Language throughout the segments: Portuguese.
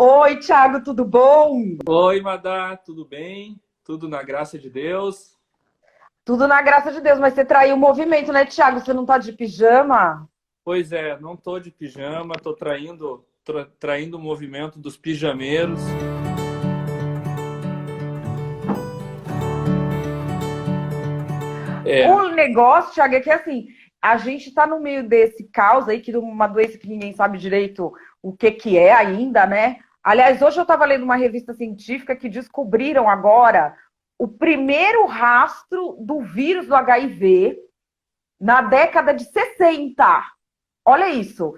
Oi, Thiago, tudo bom? Oi, Madá, tudo bem? Tudo na graça de Deus? Tudo na graça de Deus, mas você traiu o movimento, né, Thiago? Você não tá de pijama? Pois é, não tô de pijama, tô traindo o movimento dos pijameiros. É, O negócio, Thiago, é que assim, a gente tá no meio desse caos aí, que de uma doença que ninguém sabe direito o que que é ainda, né? Aliás, hoje eu estava lendo uma revista científica que descobriram agora o primeiro rastro do vírus do HIV na década de 60. Olha isso.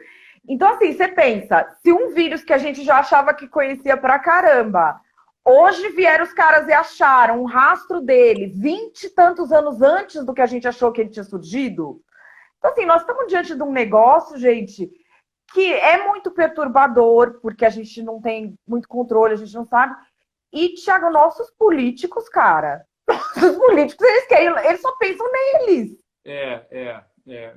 Então, assim, você pensa, se um vírus que a gente já achava que conhecia pra caramba, hoje vieram os caras e acharam um rastro dele 20 e tantos anos antes do que a gente achou que ele tinha surgido. Então, assim, nós estamos diante de um negócio, gente, que é muito perturbador, porque a gente não tem muito controle, a gente não sabe. E, Thiago, nossos políticos, cara, os políticos, eles querem, eles só pensam neles.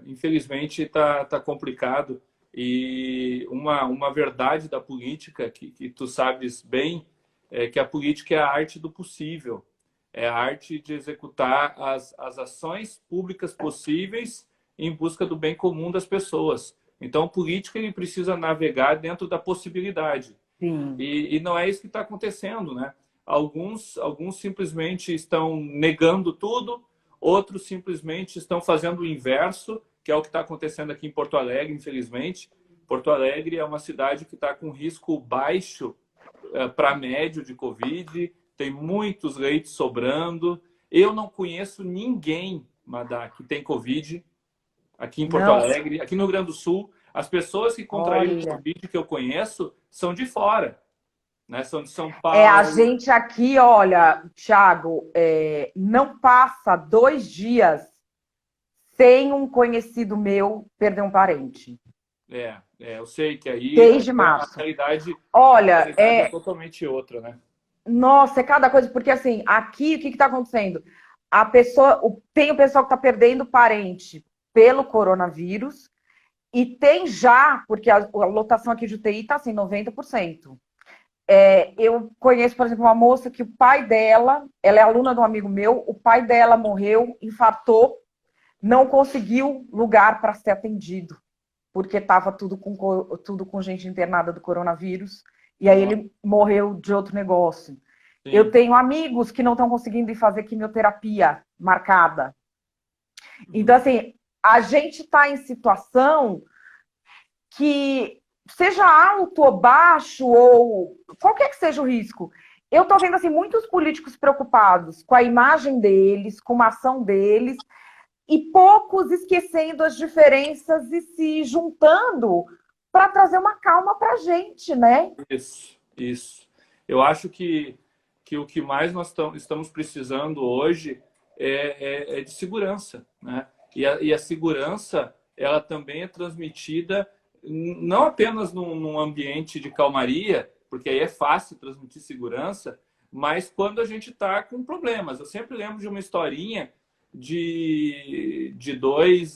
Infelizmente tá complicado. E uma verdade da política que tu sabes bem é que a política é a arte do possível. É a arte de executar as ações públicas possíveis em busca do bem comum das pessoas. Então, o político ele precisa navegar dentro da possibilidade. Sim. E não é isso que está acontecendo, né? Alguns simplesmente estão negando tudo, outros simplesmente estão fazendo o inverso, que é o que está acontecendo aqui em Porto Alegre, infelizmente. Porto Alegre é uma cidade que está com risco baixo para médio de Covid, tem muitos leitos sobrando. Eu não conheço ninguém, Madá, que tem Covid aqui em Porto Não, Alegre, aqui no Rio Grande do Sul. As pessoas que contraíram olha. Covid que eu conheço são de fora, né? São de São É, a Paulo. gente aqui, olha, Thiago, não passa 2 dias sem um conhecido meu perder um parente. Eu sei que aí Desde a março. realidade, a Olha, realidade é totalmente outra, né? nossa, é cada coisa, porque assim, aqui o que está acontecendo? A pessoa, tem o pessoal que está perdendo parente pelo coronavírus, e tem já, porque a lotação aqui de UTI está assim, 90%. Eu conheço, por exemplo, uma moça que o pai dela, ela é aluna de um amigo meu, o pai dela morreu, infartou, não conseguiu lugar para ser atendido, porque estava tudo com gente internada do coronavírus, e aí Nossa, ele morreu de outro negócio. Eu sim. tenho amigos que não estão conseguindo ir fazer quimioterapia marcada. Então, Uhum. assim, a gente está em situação que, seja alto ou baixo, ou qualquer que seja o risco, eu estou vendo assim, muitos políticos preocupados com a imagem deles, com a ação deles, e poucos esquecendo as diferenças e se juntando para trazer uma calma para a gente, né? Isso. Eu acho que o que mais nós estamos precisando hoje é de segurança, né? E a segurança, ela também é transmitida não apenas num ambiente de calmaria, porque aí é fácil transmitir segurança, mas quando a gente está com problemas. Eu sempre lembro de uma historinha de dois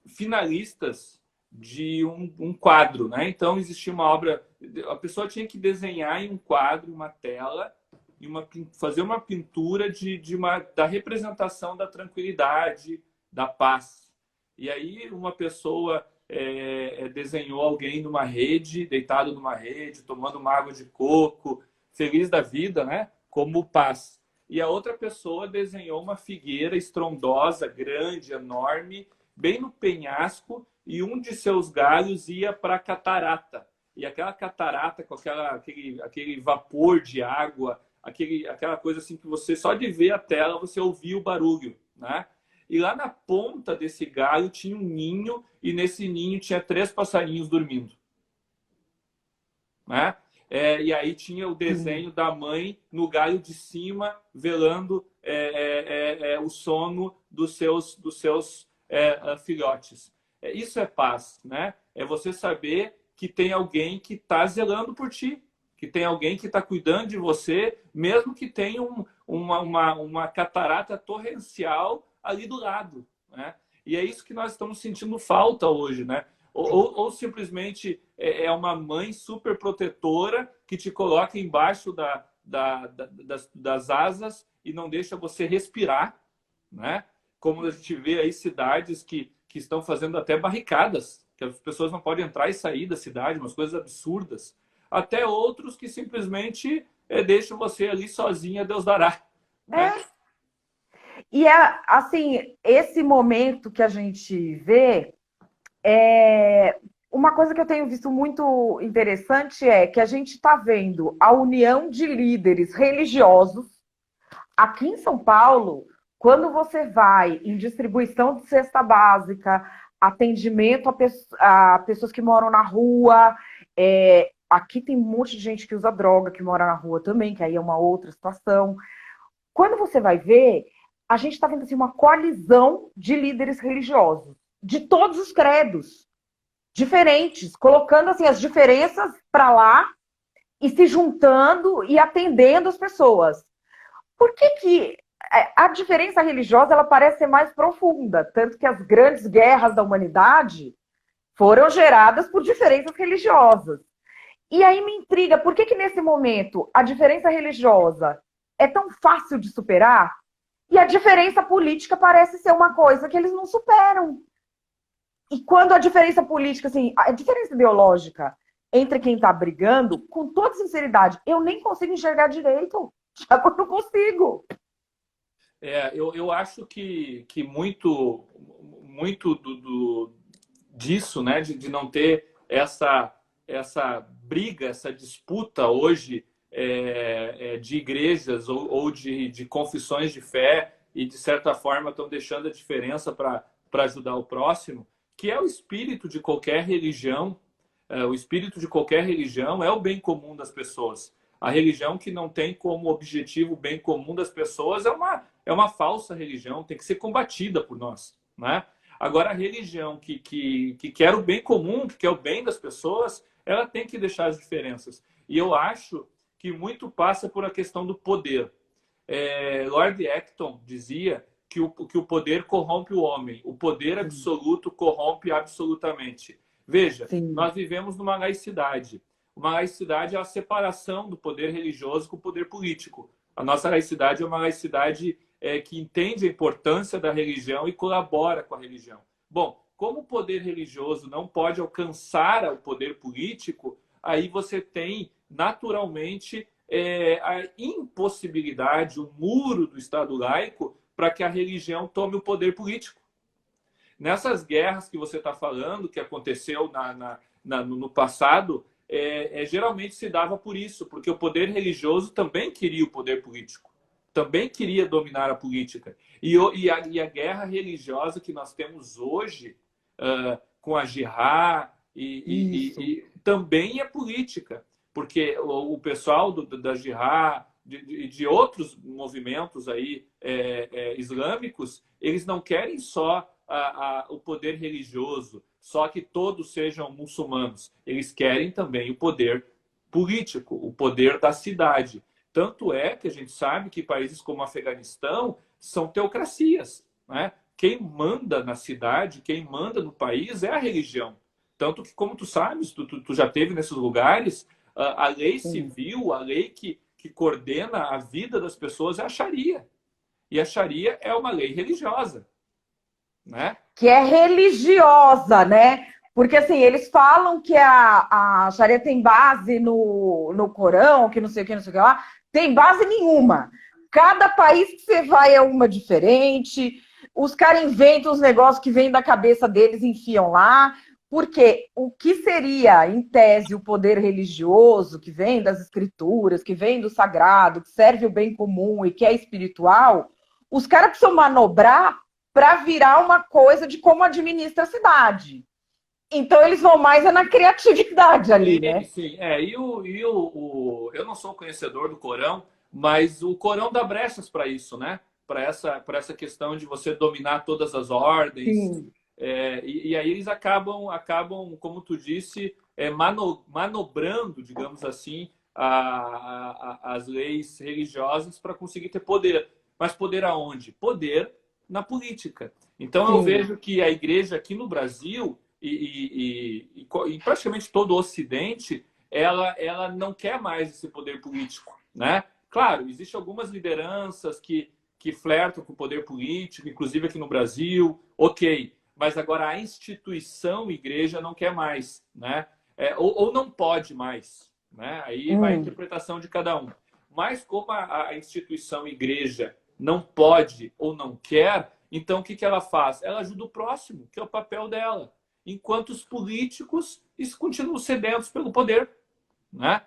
finalistas de um quadro, né? Então existia uma obra, a pessoa tinha que desenhar em um quadro, uma tela, e fazer uma pintura da representação da tranquilidade, da paz. E aí uma pessoa desenhou alguém numa rede, deitado numa rede, tomando uma água de coco, feliz da vida, né? Como paz. E a outra pessoa desenhou uma figueira estrondosa, grande, enorme, bem no penhasco, e um de seus galhos ia para a catarata. E aquela catarata com aquele vapor de água, aquela coisa assim que você só de ver a tela você ouvia o barulho, né? E lá na ponta desse galho tinha um ninho, e nesse ninho tinha três passarinhos dormindo, né? E aí tinha o Sim. desenho da mãe no galho de cima, velando o sono dos seus filhotes. Isso é paz, né? É você saber que tem alguém que está zelando por ti, que tem alguém que está cuidando de você, mesmo que tenha uma catarata torrencial ali do lado, né? E é isso que nós estamos sentindo falta hoje, né? Ou simplesmente é uma mãe super protetora que te coloca embaixo das asas e não deixa você respirar, né? Como a gente vê aí cidades que estão fazendo até barricadas, que as pessoas não podem entrar e sair da cidade, umas coisas absurdas. Até outros que simplesmente deixam você ali sozinha, Deus dará, né? É. E assim, esse momento que a gente vê, uma coisa que eu tenho visto muito interessante é que a gente está vendo a união de líderes religiosos aqui em São Paulo. Quando você vai em distribuição de cesta básica, atendimento a pessoas que moram na rua, aqui tem um monte de gente que usa droga, que mora na rua também, que aí é uma outra situação. Quando você vai ver, a gente está vendo assim, uma coalizão de líderes religiosos, de todos os credos, diferentes, colocando assim, as diferenças para lá e se juntando e atendendo as pessoas. Por que a diferença religiosa ela parece ser mais profunda? Tanto que as grandes guerras da humanidade foram geradas por diferenças religiosas. E aí me intriga, por que nesse momento a diferença religiosa é tão fácil de superar e a diferença política parece ser uma coisa que eles não superam? E quando a diferença política, assim, a diferença ideológica entre quem está brigando, com toda sinceridade, eu nem consigo enxergar direito. Thiago, eu não consigo. Eu acho que muito disso, né, de não ter essa briga, essa disputa hoje de igrejas ou de confissões de fé e, de certa forma, estão deixando a diferença para ajudar o próximo, que é o espírito de qualquer religião. O espírito de qualquer religião é o bem comum das pessoas. A religião que não tem como objetivo o bem comum das pessoas é uma falsa religião, tem que ser combatida por nós, né? Agora, a religião que quer o bem comum, que quer o bem das pessoas, ela tem que deixar as diferenças. E eu acho que muito passa por a questão do poder. Lord Acton dizia que o poder corrompe o homem, o poder absoluto corrompe absolutamente. Veja, Sim. nós vivemos numa laicidade. Uma laicidade é a separação do poder religioso com o poder político. A nossa laicidade é uma laicidade que entende a importância da religião e colabora com a religião. Bom, como o poder religioso não pode alcançar o poder político, aí você tem naturalmente a impossibilidade, o muro do Estado laico para que a religião tome o poder político. Nessas guerras que você está falando, que aconteceu no passado, geralmente se dava por isso, porque o poder religioso também queria o poder político, também queria dominar a política. E a guerra religiosa que nós temos hoje, com a jihad, e também é política, porque o pessoal da jihad, de outros movimentos aí, islâmicos, eles não querem só o poder religioso, só que todos sejam muçulmanos. Eles querem também o poder político, o poder da cidade. Tanto é que a gente sabe que países como o Afeganistão são teocracias, né? Quem manda na cidade, quem manda no país é a religião. Tanto que, como tu sabes, tu já esteve nesses lugares, a lei civil, a lei que coordena a vida das pessoas é a Sharia. E a Sharia é uma lei religiosa, né? Que é religiosa, né? Porque assim, eles falam que a Sharia tem base no Corão, que não sei o que, não sei o que lá. Tem base nenhuma. Cada país que você vai é uma diferente. Os caras inventam os negócios que vêm da cabeça deles e enfiam lá. Porque o que seria, em tese, o poder religioso, que vem das escrituras, que vem do sagrado, que serve o bem comum e que é espiritual, os caras precisam manobrar para virar uma coisa de como administra a cidade. Então eles vão mais na criatividade ali, né? Sim. Eu não sou conhecedor do Corão, mas o Corão dá brechas para isso, né? Para essa questão de você dominar todas as ordens. Sim. E aí eles acabam, como tu disse, manobrando, digamos assim, as leis religiosas para conseguir ter poder. Mas poder aonde? Poder na política. Então, eu vejo que a igreja aqui no Brasil e praticamente todo o Ocidente, ela não quer mais esse poder político, né? Claro, existem algumas lideranças que flertam com o poder político, inclusive aqui no Brasil, ok. Mas agora a instituição igreja não quer mais, né? Ou não pode mais, né? Aí vai a interpretação de cada um. Mas como a instituição igreja não pode ou não quer, então o que ela faz? Ela ajuda o próximo, que é o papel dela. Enquanto os políticos continuam sedentos pelo poder, né?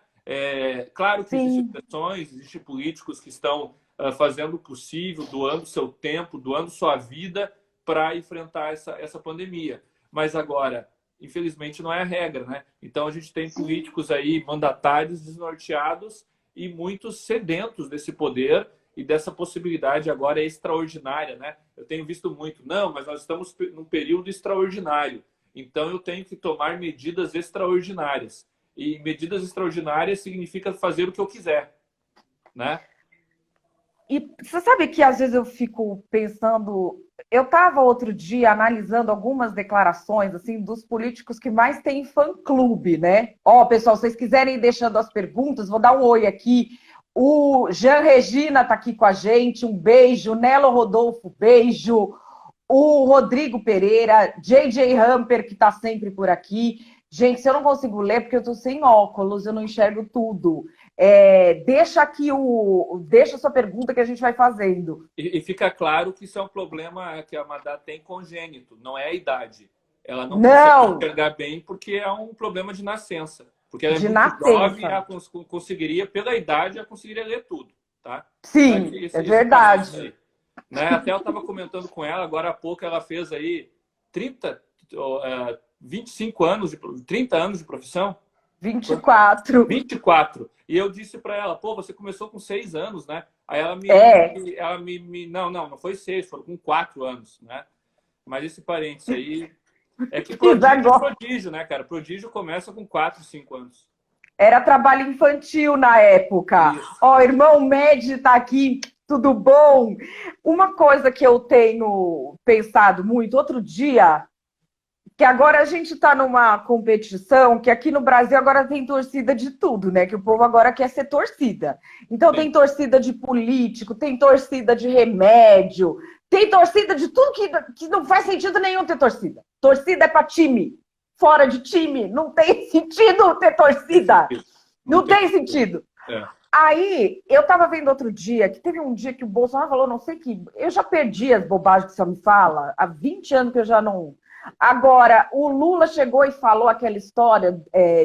Claro que existem exceções, existem políticos que estão fazendo o possível, doando seu tempo, doando sua vida para enfrentar essa pandemia. Mas agora, infelizmente, não é a regra, né? Então a gente tem políticos aí, mandatários desnorteados e muitos sedentos desse poder e dessa possibilidade agora extraordinária, né? Eu tenho visto muito, não, mas nós estamos num período extraordinário, então eu tenho que tomar medidas extraordinárias. E medidas extraordinárias significa fazer o que eu quiser, né? E você sabe que às vezes eu fico pensando... Eu estava outro dia analisando algumas declarações assim dos políticos que mais têm fã-clube, né? Ó, pessoal, se vocês quiserem ir deixando as perguntas, vou dar um oi aqui. O Jean Regina está aqui com a gente, um beijo. Nelo Rodolfo, beijo. O Rodrigo Pereira, JJ Hamper, que está sempre por aqui. Gente, se eu não consigo ler, porque eu estou sem óculos, eu não enxergo tudo. Deixa aqui deixa a sua pergunta que a gente vai fazendo. E fica claro que isso é um problema que a Madá tem congênito, não é a idade. Ela não consegue enxergar bem porque é um problema de nascença. Porque ela é muito jovem, ela conseguiria, pela idade, ela conseguiria ler tudo. Tá? Sim, é verdade. Aí, né? Até eu estava comentando com ela, agora há pouco ela fez aí 25 anos, 30 anos de profissão? 24. 24. E eu disse para ela, pô, você começou com 6 anos, né? Aí ela não foi 6, foram com 4 anos, né? Mas esse parênteses aí... É que prodígio é prodígio, né, cara? Prodígio começa com 4, 5 anos. Era trabalho infantil na época. Ó, irmão Med tá aqui, tudo bom? Uma coisa que eu tenho pensado muito, outro dia, que agora a gente está numa competição, que aqui no Brasil agora tem torcida de tudo, né? Que o povo agora quer ser torcida. Então tem torcida de político, tem torcida de remédio, tem torcida de tudo que não faz sentido nenhum ter torcida. Torcida é para time. Fora de time, não tem sentido ter torcida. Não tem sentido. Aí, eu estava vendo outro dia, que teve um dia que o Bolsonaro falou, não sei que... Eu já perdi as bobagens que o senhor me fala. Há 20 anos que eu já não... Agora, o Lula chegou e falou aquela história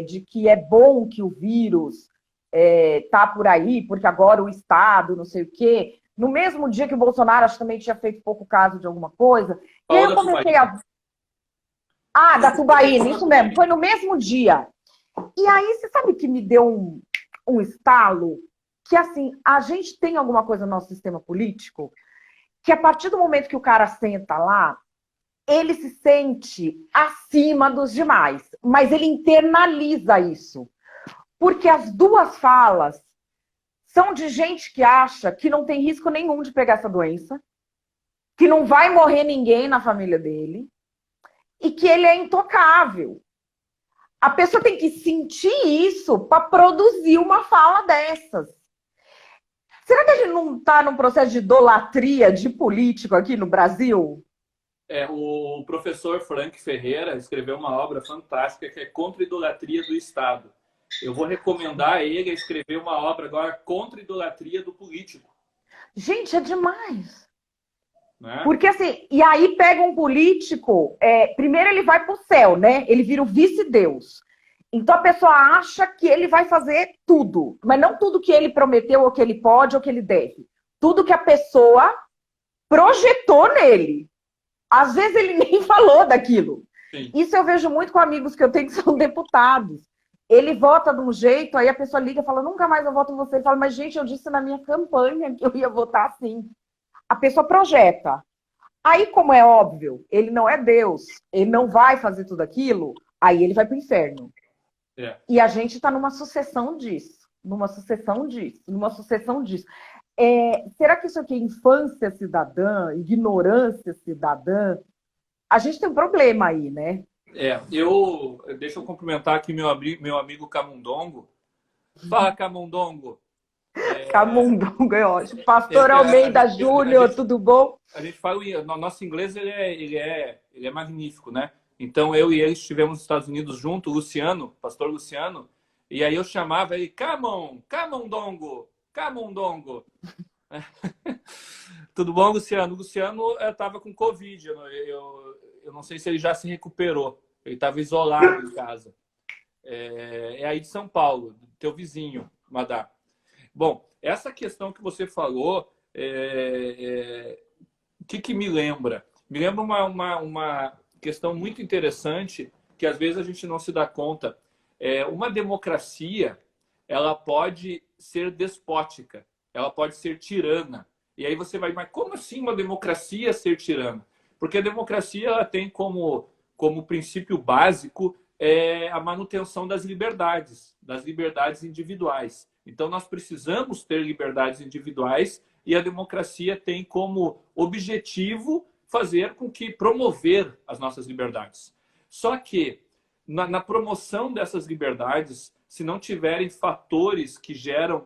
de que é bom que o vírus tá por aí, porque agora o Estado, não sei o quê. No mesmo dia que o Bolsonaro, acho que também tinha feito pouco caso de alguma coisa. E aí eu comecei a... Ah, da Tubaína, isso mesmo. Foi no mesmo dia. E aí, você sabe que me deu um estalo? Que, assim, a gente tem alguma coisa no nosso sistema político que, a partir do momento que o cara senta lá, ele se sente acima dos demais. Mas ele internaliza isso. Porque as duas falas são de gente que acha que não tem risco nenhum de pegar essa doença, que não vai morrer ninguém na família dele, e que ele é intocável. A pessoa tem que sentir isso para produzir uma fala dessas. Será que a gente não está num processo de idolatria de político aqui no Brasil? O professor Frank Ferreira escreveu uma obra fantástica que é Contra a Idolatria do Estado. Eu vou recomendar a ele escrever uma obra agora contra a idolatria do político. Gente, é demais. Né? Porque assim, e aí pega um político, primeiro ele vai para o céu, né? Ele vira o vice-deus. Então a pessoa acha que ele vai fazer tudo, mas não tudo que ele prometeu, ou que ele pode, ou que ele deve. Tudo que a pessoa projetou nele. Às vezes ele nem falou daquilo. Sim. Isso eu vejo muito com amigos que eu tenho que são deputados. Ele vota de um jeito, aí a pessoa liga e fala, nunca mais eu voto em você. Ele fala, mas gente, eu disse na minha campanha que eu ia votar assim. A pessoa projeta. Aí, como é óbvio, ele não é Deus, ele não vai fazer tudo aquilo, aí ele vai para o inferno. E a gente está numa sucessão disso. Numa sucessão disso. Numa sucessão disso. Será que isso aqui é infância cidadã, ignorância cidadã? A gente tem um problema aí, né? Deixa eu cumprimentar aqui meu amigo Camundongo. Fala, Camundongo. Camundongo, é ótimo. Pastor A Almeida gente, Júnior, tudo bom? a gente fala, nosso inglês ele é magnífico, né? Então eu e ele estivemos nos Estados Unidos junto, o Luciano, pastor Luciano, e aí eu chamava ele Camundongo, Camundongo. Tudo bom, Luciano? O Luciano estava com Covid, eu não sei se ele já se recuperou, ele estava isolado em casa. É aí de São Paulo, teu vizinho, Madá. Bom, essa questão que você falou, o que me lembra? Me lembra uma questão muito interessante que às vezes a gente não se dá conta. Uma democracia, ela pode ser despótica, ela pode ser tirana. E aí você vai, mas como assim uma democracia ser tirana? Porque a democracia ela tem como princípio básico a manutenção das liberdades individuais. Então, nós precisamos ter liberdades individuais e a democracia tem como objetivo fazer com que promover as nossas liberdades. Só que, na promoção dessas liberdades, se não tiverem fatores que geram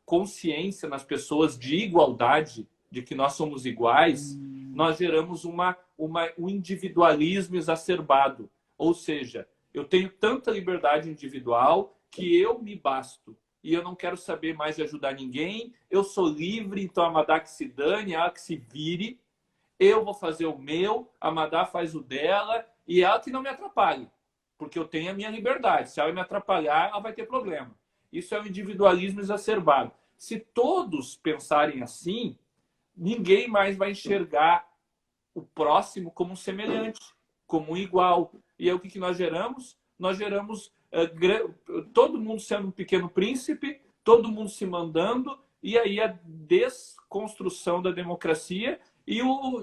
consciência nas pessoas de igualdade, de que nós somos iguais, nós geramos um individualismo exacerbado. Ou seja, eu tenho tanta liberdade individual que eu me basto. E eu não quero saber mais de ajudar ninguém. Eu sou livre, então a Madá que se dane, ela que se vire. Eu vou fazer o meu, a Madá faz o dela e ela que não me atrapalhe. Porque eu tenho a minha liberdade. Se ela me atrapalhar, ela vai ter problema. Isso é um individualismo exacerbado. Se todos pensarem assim, ninguém mais vai enxergar o próximo como um semelhante, como um igual. E aí o que nós geramos? Nós geramos todo mundo sendo um pequeno príncipe, todo mundo se mandando, e aí a desconstrução da democracia e o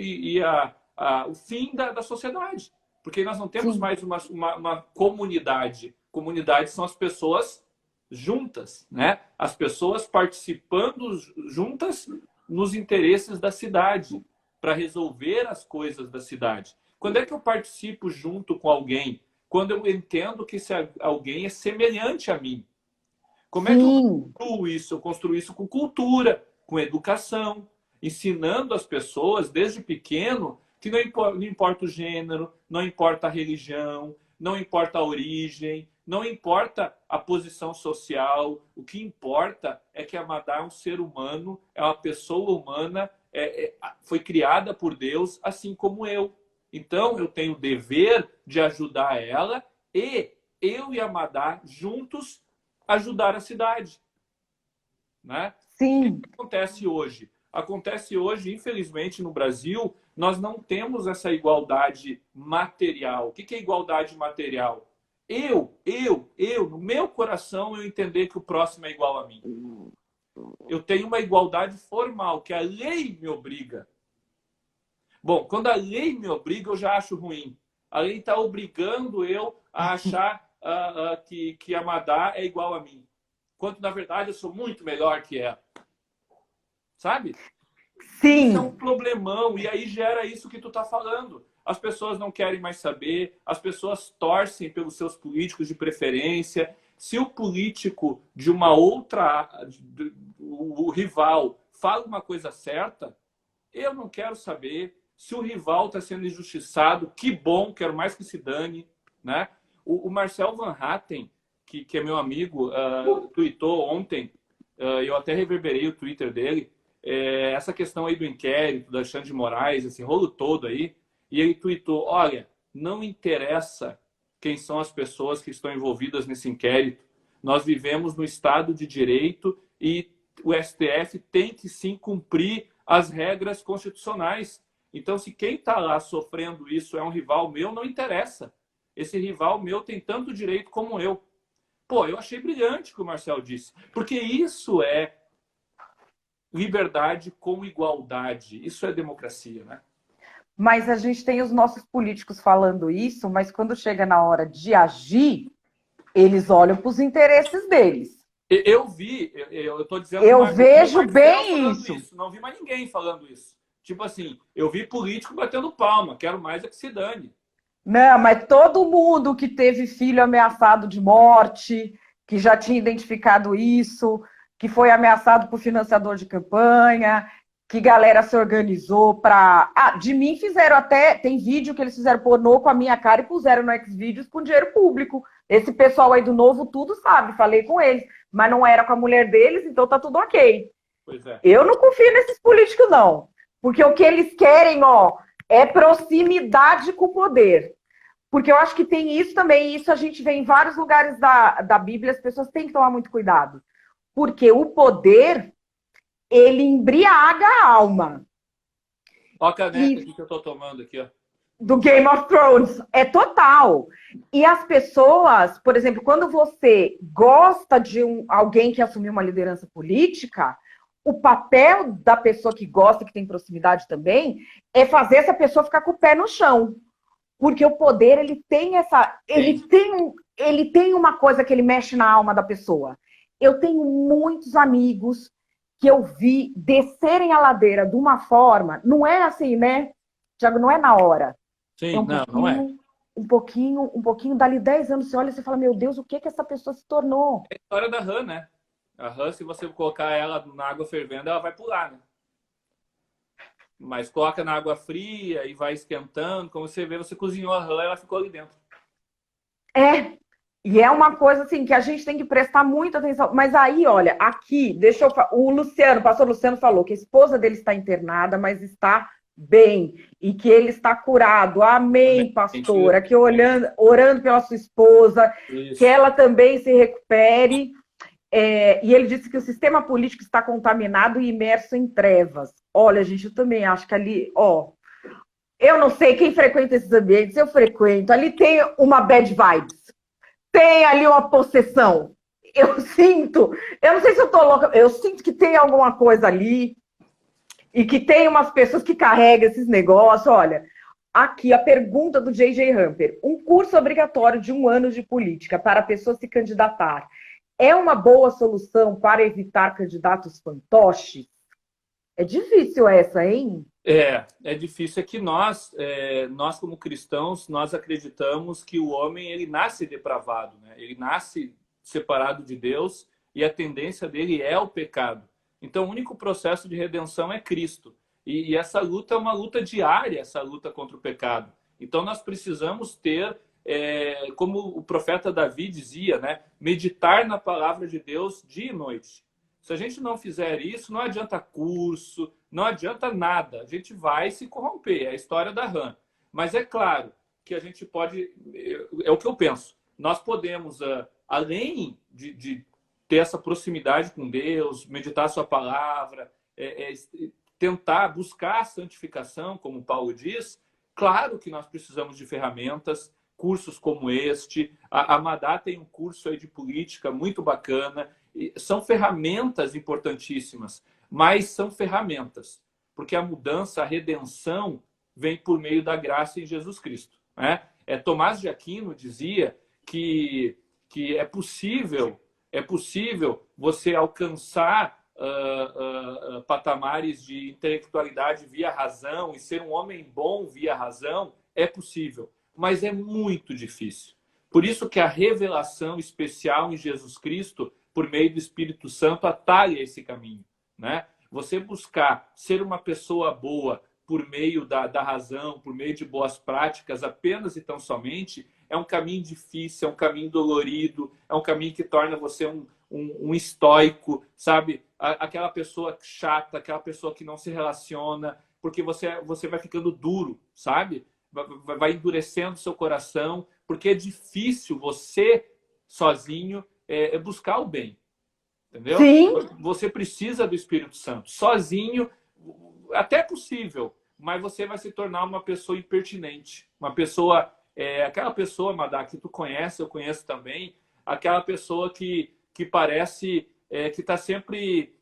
fim da sociedade. Porque nós não temos Sim. mais uma comunidade. Comunidade são as pessoas juntas, né? As pessoas participando juntas nos interesses da cidade, para resolver as coisas da cidade. Quando é que eu participo junto com alguém? Quando eu entendo que esse alguém é semelhante a mim. Como é que eu construo isso? Eu construo isso com cultura, com educação, ensinando as pessoas desde pequeno que não importa o gênero, não importa a religião, não importa a origem, não importa a posição social. O que importa é que a Madá é um ser humano, é uma pessoa humana, foi criada por Deus, assim como eu. Então, eu tenho o dever de ajudar ela e eu e a Madá juntos ajudar a cidade. Né? O que Sim. acontece hoje? Acontece hoje, infelizmente, no Brasil, nós não temos essa igualdade material. O que é igualdade material? No meu coração, eu entender que o próximo é igual a mim. Eu tenho uma igualdade formal, que a lei me obriga. Bom, quando a lei me obriga, eu já acho ruim. A lei está obrigando eu a achar que a Madá é igual a mim. Quando, na verdade, eu sou muito melhor que ela. Sabe? Sim. Isso é um problemão. E aí gera isso que tu está falando. As pessoas não querem mais saber. As pessoas torcem pelos seus políticos de preferência. Se o político de uma outra... o rival fala uma coisa certa, eu não quero saber. Se o rival está sendo injustiçado, que bom, quero mais que se dane. Né? O Marcel Van Hatten, que é meu amigo, tweetou ontem, eu até reverberei o Twitter dele, essa questão aí do inquérito, da Alexandre de Moraes, esse rolo todo aí, e ele tweetou, olha, não interessa quem são as pessoas que estão envolvidas nesse inquérito, nós vivemos no Estado de Direito e o STF tem que sim cumprir as regras constitucionais. Então, se quem está lá sofrendo isso é um rival meu, não interessa. Esse rival meu tem tanto direito como eu. Pô, eu achei brilhante o que o Marcel disse. Porque isso é liberdade com igualdade. Isso é democracia, né? Mas a gente tem os nossos políticos falando isso, mas quando chega na hora de agir, eles olham para os interesses deles. Eu vi, eu estou dizendo... Eu vejo bem isso. Não vi mais ninguém falando isso. Tipo assim, eu vi político batendo palma, quero mais é que se dane. Não, mas todo mundo que teve filho ameaçado de morte, que já tinha identificado isso, que foi ameaçado por financiador de campanha, que galera se organizou para. Ah, de mim fizeram até. Tem vídeo que eles fizeram pornô com a minha cara e puseram no Xvideos com dinheiro público. Esse pessoal aí do Novo tudo sabe, falei com eles, mas não era com a mulher deles, então tá tudo ok. Pois é. Eu não confio nesses políticos, não. Porque o que eles querem, ó, é proximidade com o poder. Porque eu acho que tem isso também, e isso a gente vê em vários lugares da Bíblia, as pessoas têm que tomar muito cuidado. Porque o poder, ele embriaga a alma. Ó a caneca aqui que eu tô tomando aqui, ó. Do Game of Thrones, é total. E as pessoas, por exemplo, quando você gosta de alguém que assumiu uma liderança política, o papel da pessoa que gosta, que tem proximidade também, é fazer essa pessoa ficar com o pé no chão. Porque o poder, ele tem essa. Ele tem uma coisa que ele mexe na alma da pessoa. Eu tenho muitos amigos que eu vi descerem a ladeira de uma forma, não é assim, né, Tiago? Não é na hora. Sim, É não é. um pouquinho, dali 10 anos, você olha e você fala, meu Deus, o que que essa pessoa se tornou? É a história da rã, né? A rã, se você colocar ela na água fervendo, ela vai pular, né? Mas coloca na água fria e vai esquentando. Como você vê, você cozinhou a rã, ela ficou ali dentro. É, e é uma coisa assim que a gente tem que prestar muita atenção. Mas aí, olha, aqui, o Luciano, o pastor Luciano falou que a esposa dele está internada, mas está bem e que ele está curado. Amém, pastor. Aqui orando pela sua esposa, Isso. que ela também se recupere. E ele disse que o sistema político está contaminado e imerso em trevas. Olha, gente, eu também acho que ali, ó, eu não sei quem frequenta esses ambientes, eu frequento. Ali tem uma bad vibes, tem ali uma possessão. Eu sinto, eu não sei se eu tô louca, eu sinto que tem alguma coisa ali e que tem umas pessoas que carregam esses negócios. Olha, aqui a pergunta do J.J. Hamper: um curso obrigatório de 1 ano de política para a pessoa se candidatar é uma boa solução para evitar candidatos fantoches? É difícil essa, hein? É difícil. É que nós como cristãos, nós acreditamos que o homem ele nasce depravado, né? Ele nasce separado de Deus e a tendência dele é o pecado. Então, o único processo de redenção é Cristo. E essa luta é uma luta diária, essa luta contra o pecado. Então, nós precisamos ter, como o profeta Davi dizia, né? Meditar na palavra de Deus dia e noite. Se a gente não fizer isso, não adianta curso, não adianta nada. A gente vai se corromper. É a história da rã. Mas é claro que a gente pode... É o que eu penso. Nós podemos, além de ter essa proximidade com Deus, meditar a sua palavra, tentar buscar a santificação, como Paulo diz, claro que nós precisamos de ferramentas, cursos como este. A Madá tem um curso aí de política muito bacana. São ferramentas importantíssimas, mas são ferramentas, porque a mudança, a redenção vem por meio da graça em Jesus Cristo, né? Tomás de Aquino dizia que é possível você alcançar patamares de intelectualidade via razão e ser um homem bom via razão. É possível, mas é muito difícil. Por isso que a revelação especial em Jesus Cristo, por meio do Espírito Santo, atalha esse caminho, né? Você buscar ser uma pessoa boa por meio da razão, por meio de boas práticas, apenas e tão somente, é um caminho difícil, é um caminho dolorido, é um caminho que torna você um estoico, sabe? Aquela pessoa chata, aquela pessoa que não se relaciona, porque você vai ficando duro, sabe? Vai endurecendo seu coração, porque é difícil você, sozinho, buscar o bem. Entendeu? Sim. Você precisa do Espírito Santo. Sozinho, até é possível, mas você vai se tornar uma pessoa impertinente. Uma pessoa, aquela pessoa, Madá, que tu conhece, eu conheço também, aquela pessoa que parece que está sempre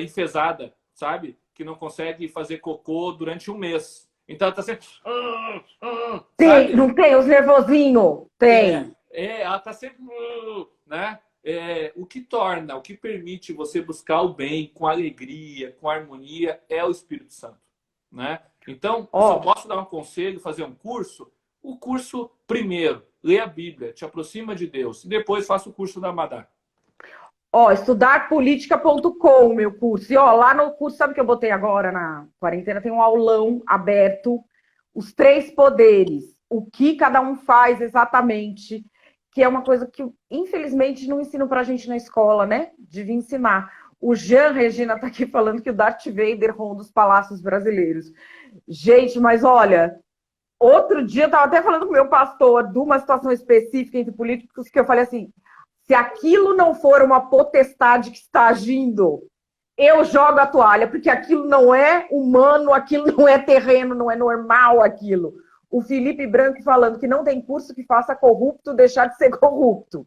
enfesada, sabe? Que não consegue fazer cocô durante um mês. Então ela está sempre... Tem, não tem os nervosinhos? Tem. Ela está sempre... né? O que permite você buscar o bem com alegria, com harmonia, é o Espírito Santo, né? Então, se eu posso dar um conselho, fazer um curso, O curso, primeiro, lê a Bíblia, te aproxima de Deus. E depois faça o curso da Madá. Ó, estudarpolitica.com, meu curso. E ó, lá no curso, sabe o que eu botei agora na quarentena? Tem um aulão aberto, os 3 poderes, o que cada um faz exatamente, que é uma coisa que, infelizmente, não ensinam pra gente na escola, né? Devia ensinar. O Jean Regina tá aqui falando que o Darth Vader ronda os palácios brasileiros. Gente, mas olha, outro dia eu tava até falando com o meu pastor de uma situação específica entre políticos que eu falei assim, se aquilo não for uma potestade que está agindo, eu jogo a toalha, porque aquilo não é humano, aquilo não é terreno, não é normal aquilo. O Felipe Branco falando que não tem curso que faça corrupto deixar de ser corrupto.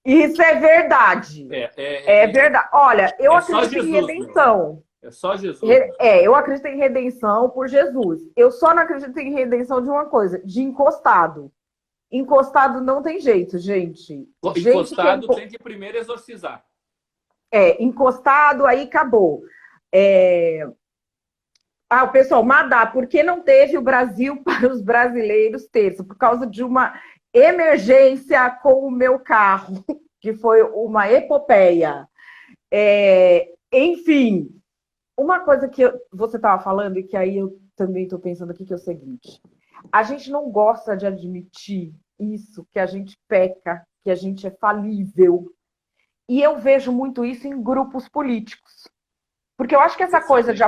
Isso é verdade. É verdade. Olha, eu acredito Jesus, em redenção. É só Jesus. Eu acredito em redenção por Jesus. Eu só não acredito em redenção de uma coisa, de encostado. Encostado não tem jeito, gente. Encostado tem que primeiro exorcizar. Encostado, aí acabou. O pessoal, Madá, por que não teve o Brasil para os brasileiros terço? Por causa de uma emergência com o meu carro, que foi uma epopeia. Enfim, uma coisa que você estava falando e que aí eu também estou pensando aqui, que é o seguinte. A gente não gosta de admitir isso, que a gente peca, que a gente é falível. E eu vejo muito isso em grupos políticos. Porque eu acho que essa coisa de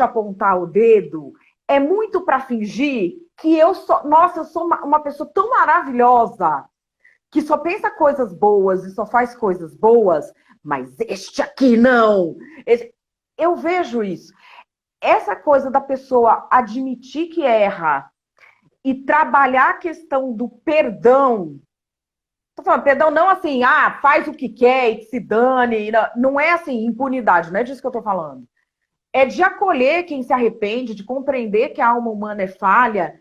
apontar o dedo é muito para fingir que eu sou uma pessoa tão maravilhosa que só pensa coisas boas e só faz coisas boas, mas este aqui não. Eu vejo isso. Essa coisa da pessoa admitir que erra e trabalhar a questão do perdão. Tô falando, perdão não assim, faz o que quer e que se dane. Não é assim, impunidade, não é disso que eu tô falando. É de acolher quem se arrepende, de compreender que a alma humana é falha.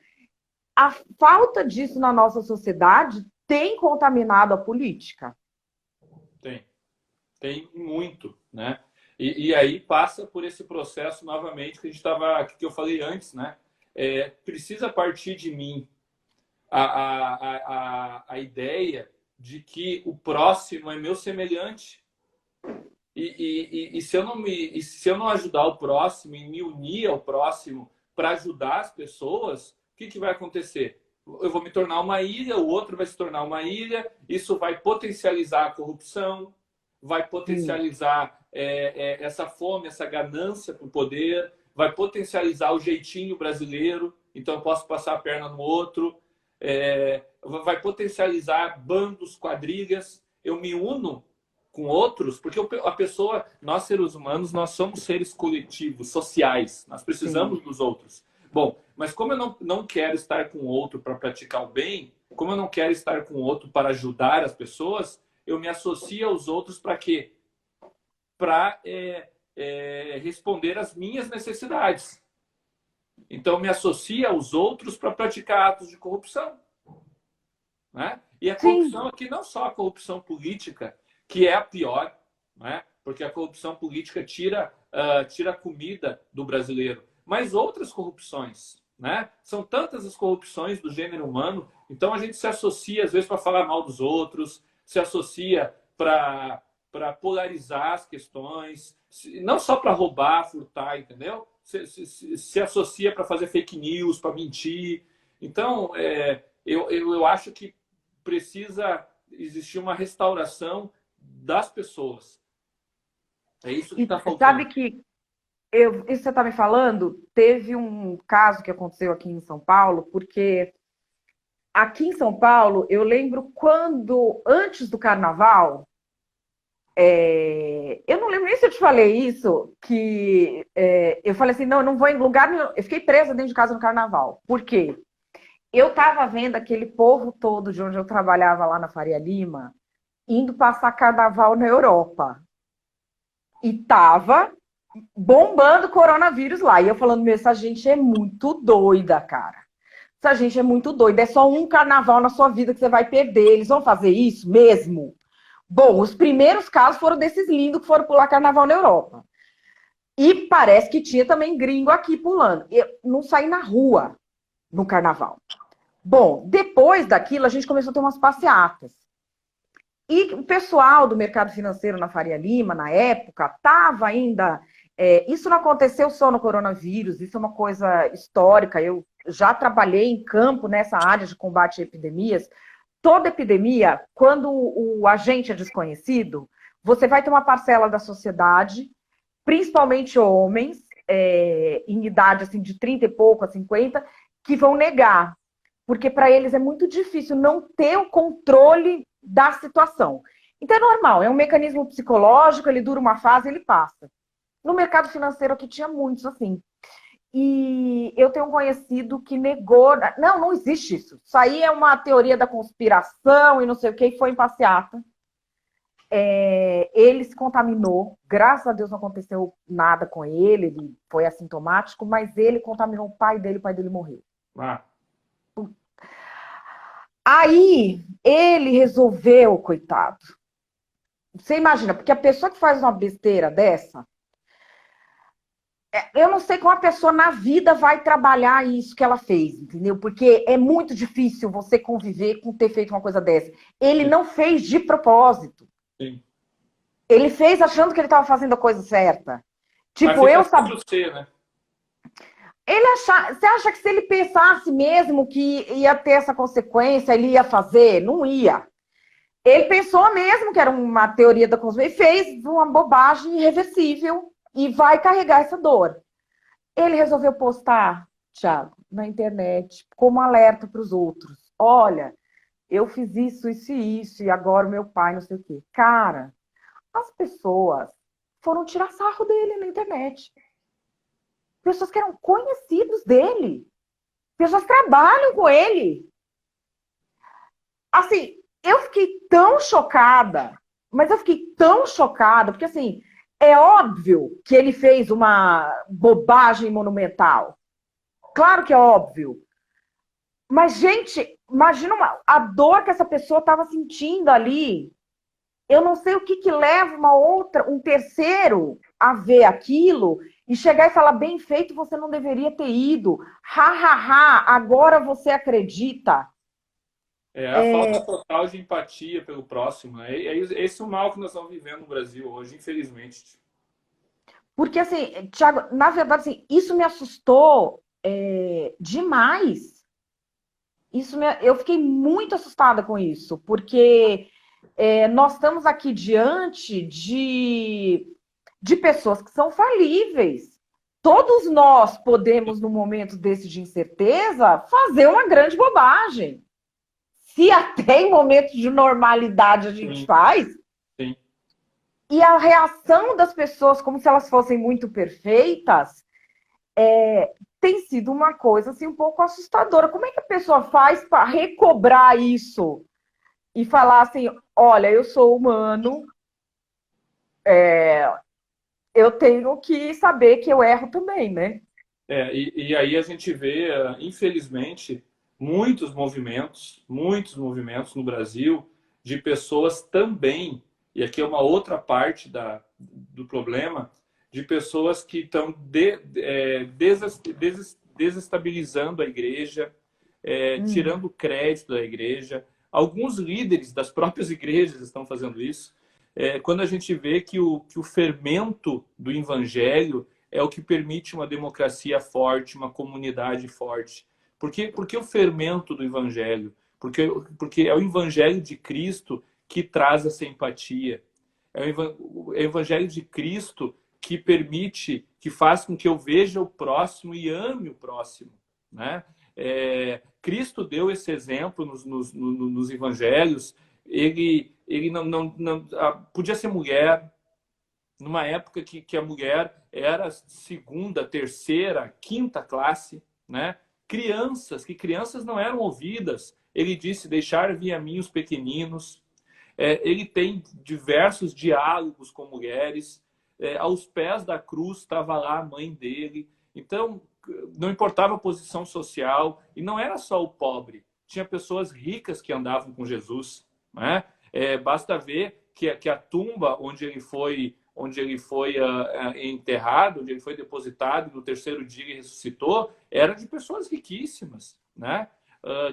A falta disso na nossa sociedade tem contaminado a política. Tem muito, né? E aí passa por esse processo novamente que eu falei antes, né? Precisa partir de mim a ideia de que o próximo é meu semelhante. E se eu não ajudar o próximo e me unir ao próximo para ajudar as pessoas, o que vai acontecer? Eu vou me tornar uma ilha, o outro vai se tornar uma ilha, isso vai potencializar a corrupção, vai potencializar essa fome, essa ganância por poder, vai potencializar o jeitinho brasileiro, então eu posso passar a perna no outro, vai potencializar bandos, quadrilhas. Eu me uno com outros, porque a pessoa, nós seres humanos, nós somos seres coletivos, sociais, nós precisamos dos outros. Bom, mas como eu não quero estar com o outro para praticar o bem, como eu não quero estar com o outro para ajudar as pessoas, eu me associo aos outros para quê? Para responder às minhas necessidades. Então, me associo aos outros para praticar atos de corrupção. Né? E a corrupção aqui, não só a corrupção política, que é a pior, né? Porque a corrupção política tira a comida do brasileiro, mas outras corrupções. Né? São tantas as corrupções do gênero humano, então a gente se associa, às vezes, para falar mal dos outros, se associa para polarizar as questões, não só para roubar, furtar, entendeu? Se associa para fazer fake news, para mentir. Então, eu acho que precisa existir uma restauração das pessoas. É isso que está faltando. Sabe que isso que você está me falando, teve um caso que aconteceu aqui em São Paulo, porque aqui em São Paulo, eu lembro quando, antes do carnaval, eu não lembro nem se eu te falei isso, que eu falei assim, não, eu não vou em lugar nenhum. Eu fiquei presa dentro de casa no carnaval. Por quê? Eu estava vendo aquele povo todo de onde eu trabalhava lá na Faria Lima, indo passar carnaval na Europa. E tava bombando coronavírus lá. E eu falando, essa gente é muito doida, cara. Essa gente é muito doida. É só um carnaval na sua vida que você vai perder. Eles vão fazer isso mesmo? Bom, os primeiros casos foram desses lindos que foram pular carnaval na Europa. E parece que tinha também gringo aqui pulando. Eu não saí na rua. no carnaval. Bom, depois daquilo, a gente começou a ter umas passeatas. E o pessoal do mercado financeiro na Faria Lima, na época, estava ainda... isso não aconteceu só no coronavírus, isso é uma coisa histórica. Eu já trabalhei em campo nessa área de combate a epidemias. Toda epidemia, quando o agente é desconhecido, você vai ter uma parcela da sociedade, principalmente homens, em idade assim, de 30 e pouco a 50, que vão negar. Porque para eles é muito difícil não ter o controle da situação. Então é normal, é um mecanismo psicológico, ele dura uma fase e ele passa. No mercado financeiro aqui tinha muitos assim. E eu tenho um conhecido que negou... Não, não existe isso. Isso aí é uma teoria da conspiração e não sei o que, e foi em passeata. Ele se contaminou, graças a Deus não aconteceu nada com ele, ele foi assintomático, mas ele contaminou o pai dele morreu. Ah. Aí ele resolveu, coitado. Você imagina, porque a pessoa que faz uma besteira dessa, eu não sei como a pessoa na vida vai trabalhar isso que ela fez, entendeu? Porque é muito difícil você conviver com ter feito uma coisa dessa. Ele não fez de propósito. Sim. Ele fez achando que ele estava fazendo a coisa certa. Tipo, eu sabia. Né? Você acha que se ele pensasse mesmo que ia ter essa consequência, ele ia fazer? Não ia. Ele pensou mesmo que era uma teoria da conspiração e fez uma bobagem irreversível e vai carregar essa dor. Ele resolveu postar, Thiago, na internet, como alerta para os outros. Olha, eu fiz isso, isso e isso, e agora o meu pai, não sei o quê. Cara, as pessoas foram tirar sarro dele na internet. Pessoas que eram conhecidos dele. Pessoas que trabalham com ele. Assim, eu fiquei tão chocada, mas eu fiquei tão chocada, porque assim, é óbvio que ele fez uma bobagem monumental. Claro que é óbvio. Mas, gente, imagina a dor que essa pessoa estava sentindo ali. Eu não sei o que leva um terceiro a ver aquilo e chegar e falar, bem feito, você não deveria ter ido. Ha, ha, ha, agora você acredita. A falta total de empatia pelo próximo. Né? Esse é o mal que nós estamos vivendo no Brasil hoje, infelizmente. Porque, assim, Thiago, na verdade, assim, isso me assustou demais. Eu fiquei muito assustada com isso, porque nós estamos aqui diante de pessoas que são falíveis. Todos nós podemos, no momento desse de incerteza, fazer uma grande bobagem. Se até em momentos de normalidade a gente faz. Sim. E a reação das pessoas, como se elas fossem muito perfeitas, tem sido uma coisa assim, um pouco assustadora. Como é que a pessoa faz para recobrar isso? E falar assim, olha, eu sou humano, eu tenho que saber que eu erro também, né? E aí a gente vê, infelizmente, muitos movimentos no Brasil de pessoas também, e aqui é uma outra parte do problema, de pessoas que estão desestabilizando a igreja, tirando crédito da igreja. Alguns líderes das próprias igrejas estão fazendo isso. Quando a gente vê que o fermento do evangelho é o que permite uma democracia forte, uma comunidade forte. Por que o fermento do evangelho? Porque é o evangelho de Cristo que traz essa empatia. É o evangelho de Cristo que permite, que faz com que eu veja o próximo e ame o próximo, né? Cristo deu esse exemplo nos evangelhos. Ele não podia ser mulher, numa época que a mulher era segunda, terceira, quinta classe, né? Crianças não eram ouvidas. Ele disse, deixar vir a mim os pequeninos. Ele tem diversos diálogos com mulheres. Aos pés da cruz estava lá a mãe dele. Então, não importava a posição social. E não era só o pobre. Tinha pessoas ricas que andavam com Jesus, né? Basta ver que a tumba onde ele foi enterrado, onde ele foi depositado, no terceiro dia ele ressuscitou, era de pessoas riquíssimas. né?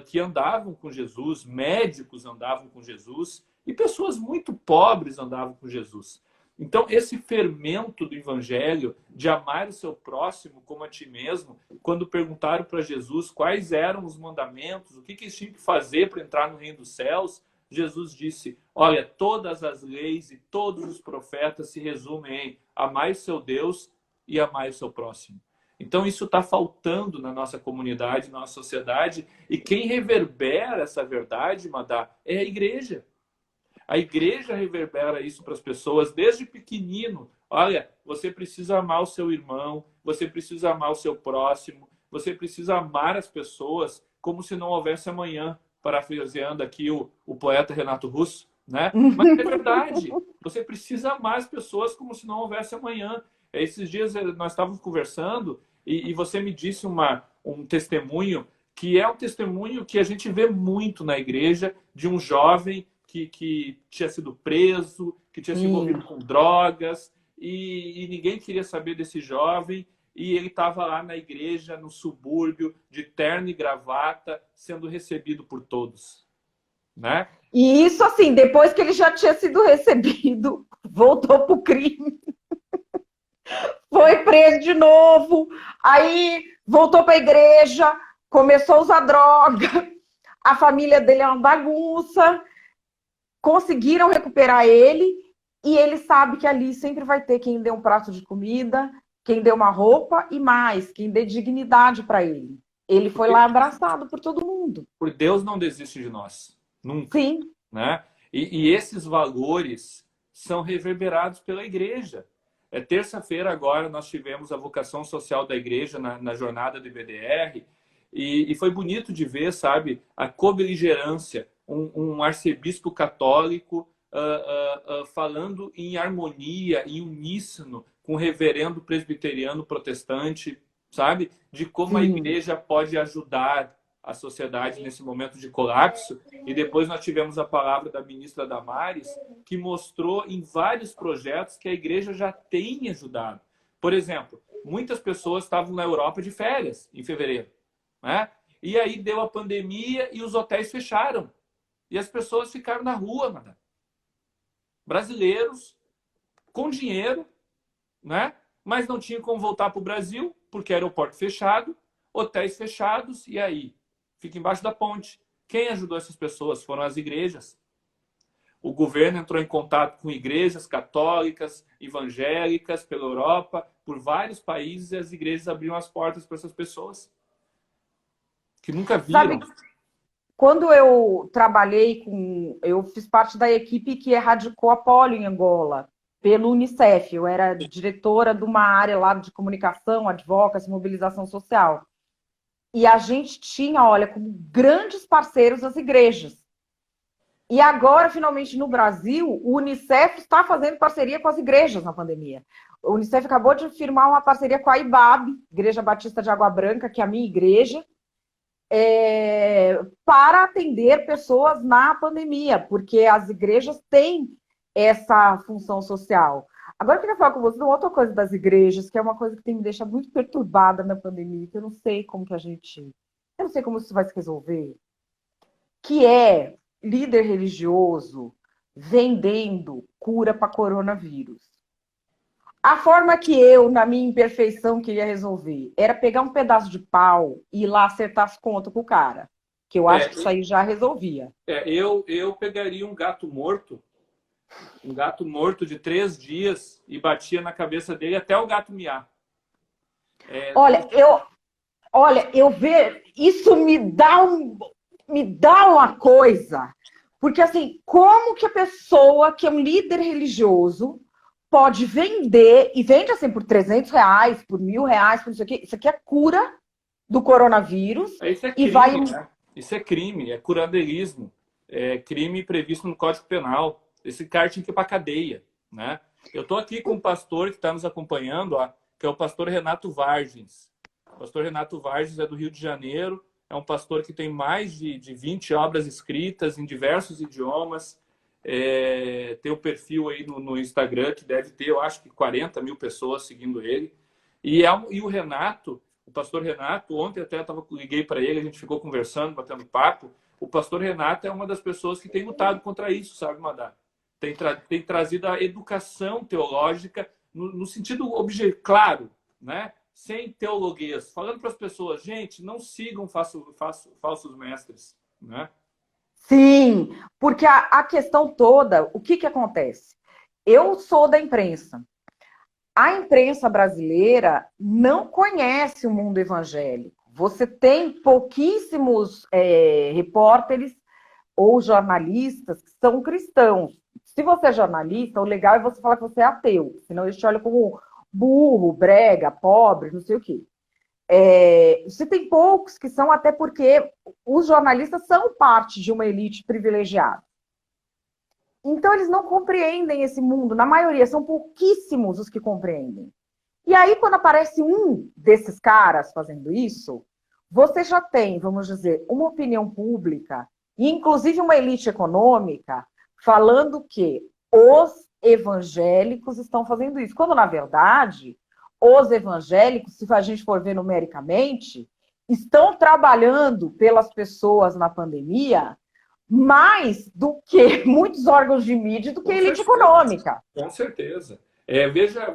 Que andavam com Jesus, médicos andavam com Jesus e pessoas muito pobres andavam com Jesus. Então, esse fermento do evangelho de amar o seu próximo como a ti mesmo, quando perguntaram para Jesus quais eram os mandamentos, o que eles tinham que fazer para entrar no reino dos céus, Jesus disse: olha, todas as leis e todos os profetas se resumem em amar o seu Deus e amar o seu próximo. Então, isso está faltando na nossa comunidade, na nossa sociedade, e quem reverbera essa verdade, Madá, é a igreja. A igreja reverbera isso para as pessoas desde pequenino. Olha, você precisa amar o seu irmão, você precisa amar o seu próximo, você precisa amar as pessoas como se não houvesse amanhã, parafraseando aqui o poeta Renato Russo, né? Mas é verdade, você precisa amar as pessoas como se não houvesse amanhã. Esses dias nós estávamos conversando e você me disse um testemunho que é um testemunho que a gente vê muito na igreja de um jovem que tinha sido preso, que tinha se envolvido com drogas, e ninguém queria saber desse jovem, e ele estava lá na igreja, no subúrbio, de terno e gravata, sendo recebido por todos, né? E isso, assim, depois que ele já tinha sido recebido, voltou pro crime. Foi preso de novo, aí voltou para a igreja, começou a usar droga, a família dele é uma bagunça, conseguiram recuperar ele, e ele sabe que ali sempre vai ter quem dê um prato de comida, quem dê uma roupa e mais, quem dê dignidade para ele. Ele foi lá abraçado por todo mundo. Por Deus não desiste de nós, nunca. Sim. Né? E esses valores são reverberados pela igreja. Terça-feira agora nós tivemos a vocação social da igreja na jornada do IBDR e foi bonito de ver, sabe, a cobeligerância, um arcebispo católico falando em harmonia, em uníssono com o reverendo presbiteriano protestante, sabe, de como a igreja pode ajudar a sociedade nesse momento de colapso. E depois nós tivemos a palavra da ministra Damares, que mostrou em vários projetos que a igreja já tem ajudado. Por exemplo, muitas pessoas estavam na Europa de férias em fevereiro, né? E aí deu a pandemia e os hotéis fecharam. E as pessoas ficaram na rua, madame. Brasileiros, com dinheiro, né? Mas não tinham como voltar para o Brasil, porque aeroporto fechado, hotéis fechados, e aí? Fica embaixo da ponte. Quem ajudou essas pessoas? Foram as igrejas. O governo entrou em contato com igrejas católicas, evangélicas, pela Europa, por vários países, e as igrejas abriram as portas para essas pessoas que nunca viram. Sabe, quando eu trabalhei eu fiz parte da equipe que erradicou a polio em Angola, pelo Unicef. Eu era diretora de uma área lá de comunicação, advocacy, mobilização social. E a gente tinha, olha, como grandes parceiros as igrejas. E agora, finalmente, no Brasil, o Unicef está fazendo parceria com as igrejas na pandemia. O Unicef acabou de firmar uma parceria com a IBAB, Igreja Batista de Água Branca, que é a minha igreja, para atender pessoas na pandemia, porque as igrejas têm essa função social. Agora eu queria falar com você de uma outra coisa das igrejas, que é uma coisa que tem me deixado muito perturbada na pandemia, que eu não sei como que eu não sei como isso vai se resolver, que é líder religioso vendendo cura para coronavírus. A forma que eu, na minha imperfeição, queria resolver era pegar um pedaço de pau e ir lá acertar as contas com o cara, que eu acho que isso aí já resolvia. Eu pegaria um gato morto de 3 dias e batia na cabeça dele até o gato miar. Eu vejo, isso me dá uma coisa, porque assim, como que a pessoa que é um líder religioso pode vender, e vende assim por R$300, por R$1.000, por isso aqui é cura do coronavírus. Isso é crime, né? Isso é crime, é curanderismo, é crime previsto no Código Penal. Esse cara tinha que ir para a cadeia, né? Eu estou aqui com um pastor que está nos acompanhando, que é o pastor Renato Vargens. O pastor Renato Vargens é do Rio de Janeiro, é um pastor que tem mais de 20 obras escritas em diversos idiomas. Tem um perfil aí no Instagram que deve ter, eu acho que 40 mil pessoas seguindo ele. E o Renato O pastor Renato, ontem até liguei para ele, a gente ficou conversando, batendo papo. O pastor Renato é uma das pessoas que tem lutado contra isso, sabe, Madá? Tem trazido a educação teológica no sentido claro, né? Sem teologias, falando para as pessoas, gente, não sigam falsos mestres, né? Sim, porque a questão toda, o que acontece? Eu sou da imprensa. A imprensa brasileira não conhece o mundo evangélico. Você tem pouquíssimos repórteres ou jornalistas que são cristãos. Se você é jornalista, o legal é você falar que você é ateu, senão eles te olham como burro, brega, pobre, não sei o quê. Você tem poucos que são, até porque os jornalistas são parte de uma elite privilegiada. Então, eles não compreendem esse mundo. Na maioria, são pouquíssimos os que compreendem. E aí, quando aparece um desses caras fazendo isso, você já tem, vamos dizer, uma opinião pública, e inclusive uma elite econômica, falando que os evangélicos estão fazendo isso. Quando, na verdade, os evangélicos, se a gente for ver numericamente, estão trabalhando pelas pessoas na pandemia mais do que muitos órgãos de mídia, do que a elite econômica. Com certeza. Veja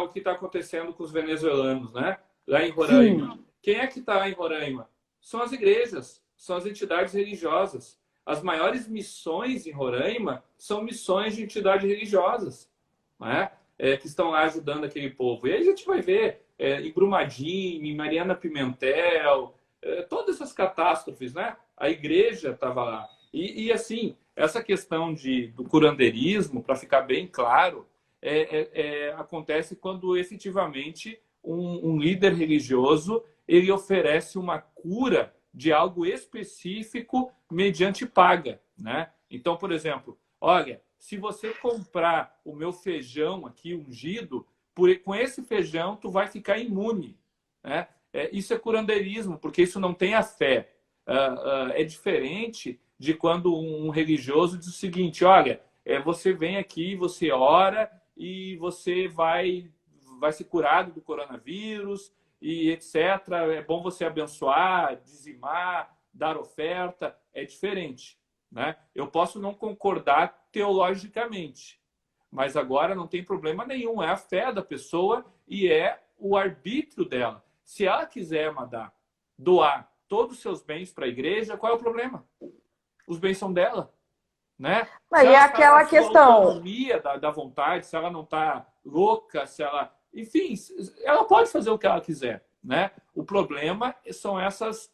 o que está acontecendo com os venezuelanos, né? Lá em Roraima. Sim. Quem é que está lá em Roraima? São as igrejas, são as entidades religiosas. As maiores missões em Roraima são missões de entidades religiosas, né? Que estão lá ajudando aquele povo. E aí a gente vai ver em Brumadinho, em Mariana Pimentel, todas essas catástrofes, né? A igreja estava lá. E assim, essa questão do curandeirismo, para ficar bem claro, acontece quando efetivamente um líder religioso ele oferece uma cura de algo específico mediante paga, né? Então, por exemplo, olha, se você comprar o meu feijão aqui ungido, com esse feijão tu vai ficar imune, né? Isso é curandeirismo, porque isso não tem a fé. É diferente de quando um religioso diz o seguinte, olha, você vem aqui, você ora e você vai ser curado do coronavírus e etc. É bom você abençoar, dizimar, dar oferta. É diferente, né? Eu posso não concordar teologicamente, mas agora não tem problema nenhum. É a fé da pessoa e é o arbítrio dela. Se ela quiser, Madá, doar todos os seus bens para a igreja, qual é o problema? Os bens são dela, né? Mas é aquela questão. Autonomia da vontade, se ela não está louca, se ela... Enfim, ela pode fazer o que ela quiser, né? O problema são essas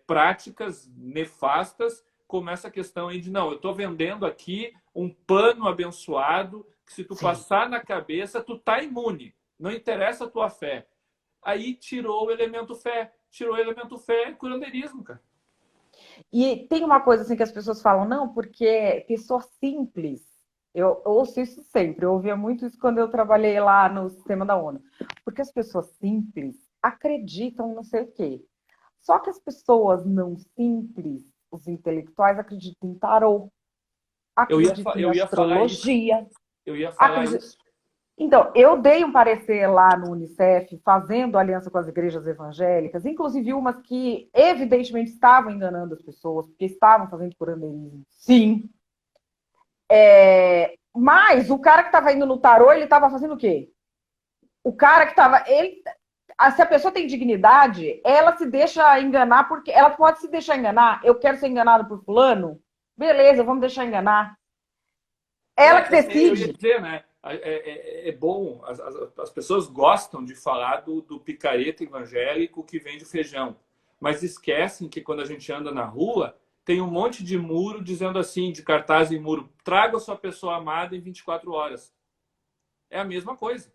práticas nefastas, como essa questão aí de, não, eu estou vendendo aqui um pano abençoado, que se tu Sim. passar na cabeça, tu tá imune. Não interessa a tua fé. Aí tirou o elemento fé. Tirou o elemento fé, curandeirismo, cara. E tem uma coisa assim que as pessoas falam, não, porque pessoa simples, eu ouço isso sempre, eu ouvia muito isso quando eu trabalhei lá no sistema da ONU, porque as pessoas simples acreditam em não sei o quê. Só que as pessoas não simples, os intelectuais, acreditam em tarô, acreditam em astrologia. Eu ia falar isso. Então, eu dei um parecer lá no Unicef, fazendo aliança com as igrejas evangélicas, inclusive umas que evidentemente estavam enganando as pessoas, porque estavam fazendo curandeirismo. Sim. Mas o cara que estava indo no tarô, ele estava fazendo o quê? O cara que estava... Se a pessoa tem dignidade, ela se deixa enganar, porque ela pode se deixar enganar. Eu quero ser enganado por fulano? Beleza, vamos deixar enganar. Ela que decide. Eu ia dizer, né? É bom, as pessoas gostam de falar do picareta evangélico que vende feijão, mas esquecem que quando a gente anda na rua, tem um monte de muro dizendo assim, de cartaz em muro, traga a sua pessoa amada em 24 horas. É a mesma coisa.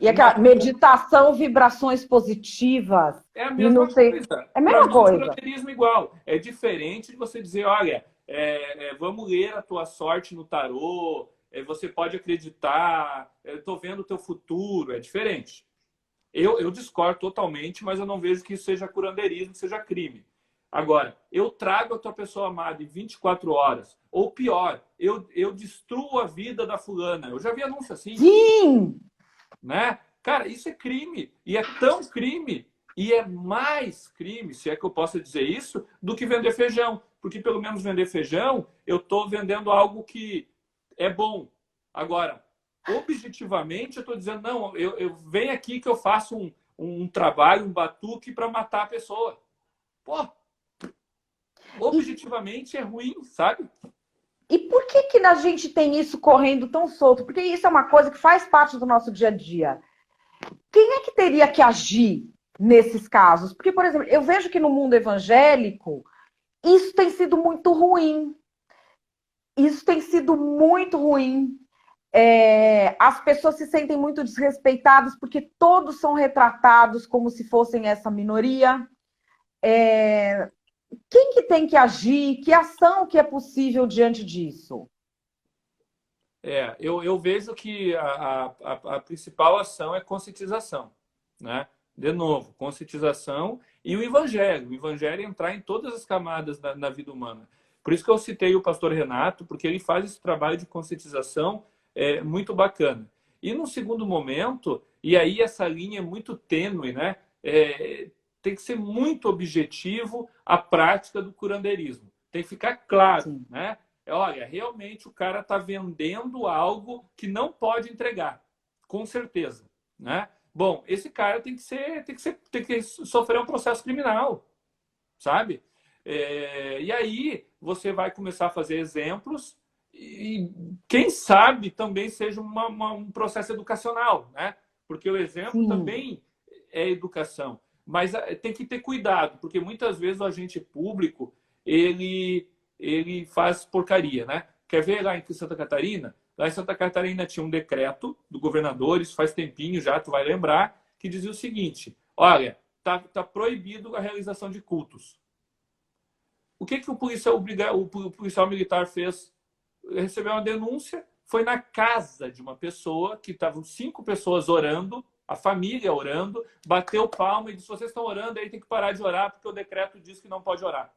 E aquela meditação, vibrações positivas. É a mesma coisa. É a mesma coisa. É igual. É diferente de você dizer, olha, vamos ler a tua sorte no tarô, você pode acreditar, eu estou vendo o teu futuro, é diferente. Eu discordo totalmente, mas eu não vejo que isso seja curandeirismo, seja crime. Agora, eu trago a tua pessoa amada em 24 horas, ou pior, eu destruo a vida da fulana. Eu já vi anúncio assim. Sim! Né? Cara, isso é crime. E é tão crime, e é mais crime, se é que eu posso dizer isso, do que vender feijão. Porque pelo menos vender feijão, eu estou vendendo algo que é bom. Agora, objetivamente, eu estou dizendo, não, eu venho aqui que eu faço um trabalho, um batuque para matar a pessoa. Pô, objetivamente é ruim, sabe? E por que que a gente tem isso correndo tão solto? Porque isso é uma coisa que faz parte do nosso dia a dia. Quem é que teria que agir nesses casos? Porque, por exemplo, eu vejo que no mundo evangélico isso tem sido muito ruim. Isso tem sido muito ruim. As pessoas se sentem muito desrespeitadas porque todos são retratados como se fossem essa minoria. Quem que tem que agir? Que ação que é possível diante disso? Eu vejo que a principal ação é conscientização, né? De novo, conscientização e o evangelho. O evangelho é entrar em todas as camadas na vida humana. Por isso que eu citei o pastor Renato, porque ele faz esse trabalho de conscientização muito bacana. E no segundo momento, e aí essa linha é muito tênue, né? Tem que ser muito objetivo a prática do curandeirismo. Tem que ficar claro, Sim. né? Olha, realmente o cara está vendendo algo que não pode entregar, com certeza, né? Bom, esse cara tem que sofrer um processo criminal, sabe? E aí você vai começar a fazer exemplos e quem sabe também seja um processo educacional, né? Porque o exemplo Sim. também é educação, mas tem que ter cuidado, porque muitas vezes o agente público ele faz porcaria, né? Quer ver lá em Santa Catarina? Lá em Santa Catarina tinha um decreto do governador, isso faz tempinho já, tu vai lembrar, que dizia o seguinte: olha, tá proibido a realização de cultos. O que o policial militar fez? Recebeu uma denúncia, foi na casa de uma pessoa, que estavam 5 pessoas orando, a família orando, bateu palma e disse: vocês estão orando, aí tem que parar de orar, porque o decreto diz que não pode orar.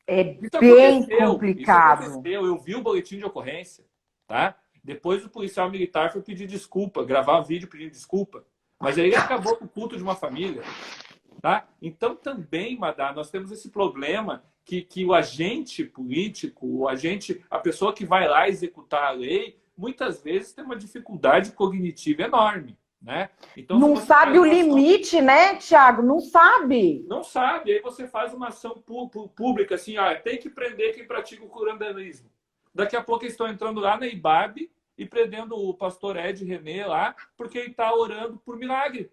É Isso bem aconteceu, isso complicado. aconteceu. Eu vi o boletim de ocorrência, tá? Depois o policial militar foi pedir desculpa, gravar vídeo pedindo desculpa. Mas aí ele acabou com o culto de uma família, tá? Então também, Madá, nós temos esse problema que o agente político, a pessoa que vai lá executar a lei, muitas vezes tem uma dificuldade cognitiva enorme, né? Então, se Não você sabe faz o uma ação limite, né, Tiago? Não sabe. não sabe, aí você faz uma ação pública assim, tem que prender quem pratica o curanderismo. Daqui a pouco eles estão entrando lá na IBAB e prendendo o pastor Ed René lá, porque ele está orando por milagre.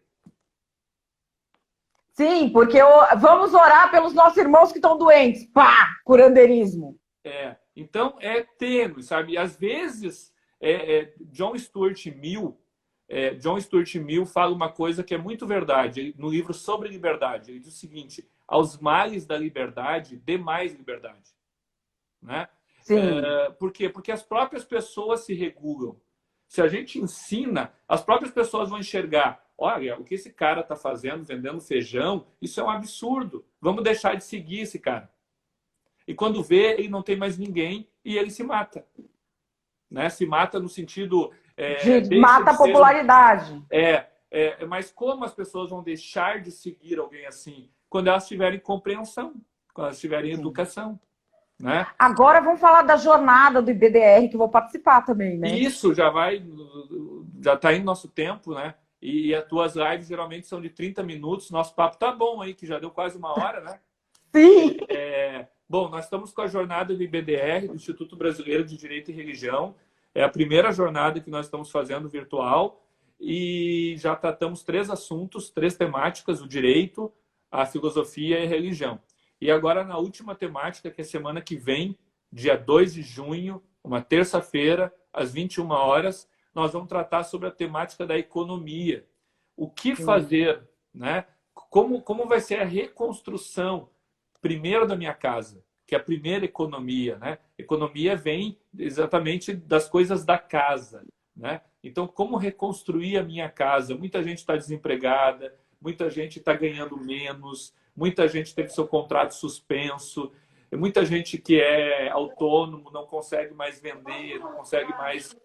Sim, porque vamos orar pelos nossos irmãos que estão doentes. Pá, curandeirismo. Então é tênue, sabe? Às vezes, John Stuart Mill fala uma coisa que é muito verdade no livro sobre liberdade. Ele diz o seguinte: aos males da liberdade, dê mais liberdade. Né? Sim. Por quê? Porque as próprias pessoas se regulam. Se a gente ensina, as próprias pessoas vão enxergar: olha, o que esse cara está fazendo, vendendo feijão, isso é um absurdo. Vamos deixar de seguir esse cara. E quando vê, ele não tem mais ninguém e ele se mata. Né? Se mata no sentido... deixa Mata de a ser popularidade. mas como as pessoas vão deixar de seguir alguém assim? Quando elas tiverem compreensão, quando elas tiverem Sim. educação. Né? Agora vamos falar da jornada do IBDR, que eu vou participar também, né? E isso já está em nosso tempo, né? E as tuas lives geralmente são de 30 minutos. Nosso papo tá bom aí, que já deu quase 1 hora, né? Sim. Bom, nós estamos com a jornada do IBDR, do Instituto Brasileiro de Direito e Religião. É a primeira jornada que nós estamos fazendo virtual e já tratamos 3 assuntos, 3 temáticas: o direito, a filosofia e a religião. E agora, na última temática, que é semana que vem, dia 2 de junho, uma terça-feira, às 21 horas, nós vamos tratar sobre a temática da economia. O que fazer, né? Como vai ser a reconstrução, primeiro, da minha casa, que é a primeira economia, né? Economia vem exatamente das coisas da casa, né? Então, como reconstruir a minha casa? Muita gente está desempregada, muita gente está ganhando menos, muita gente teve seu contrato suspenso. muita gente que é autônomo, não consegue mais vender, não consegue mais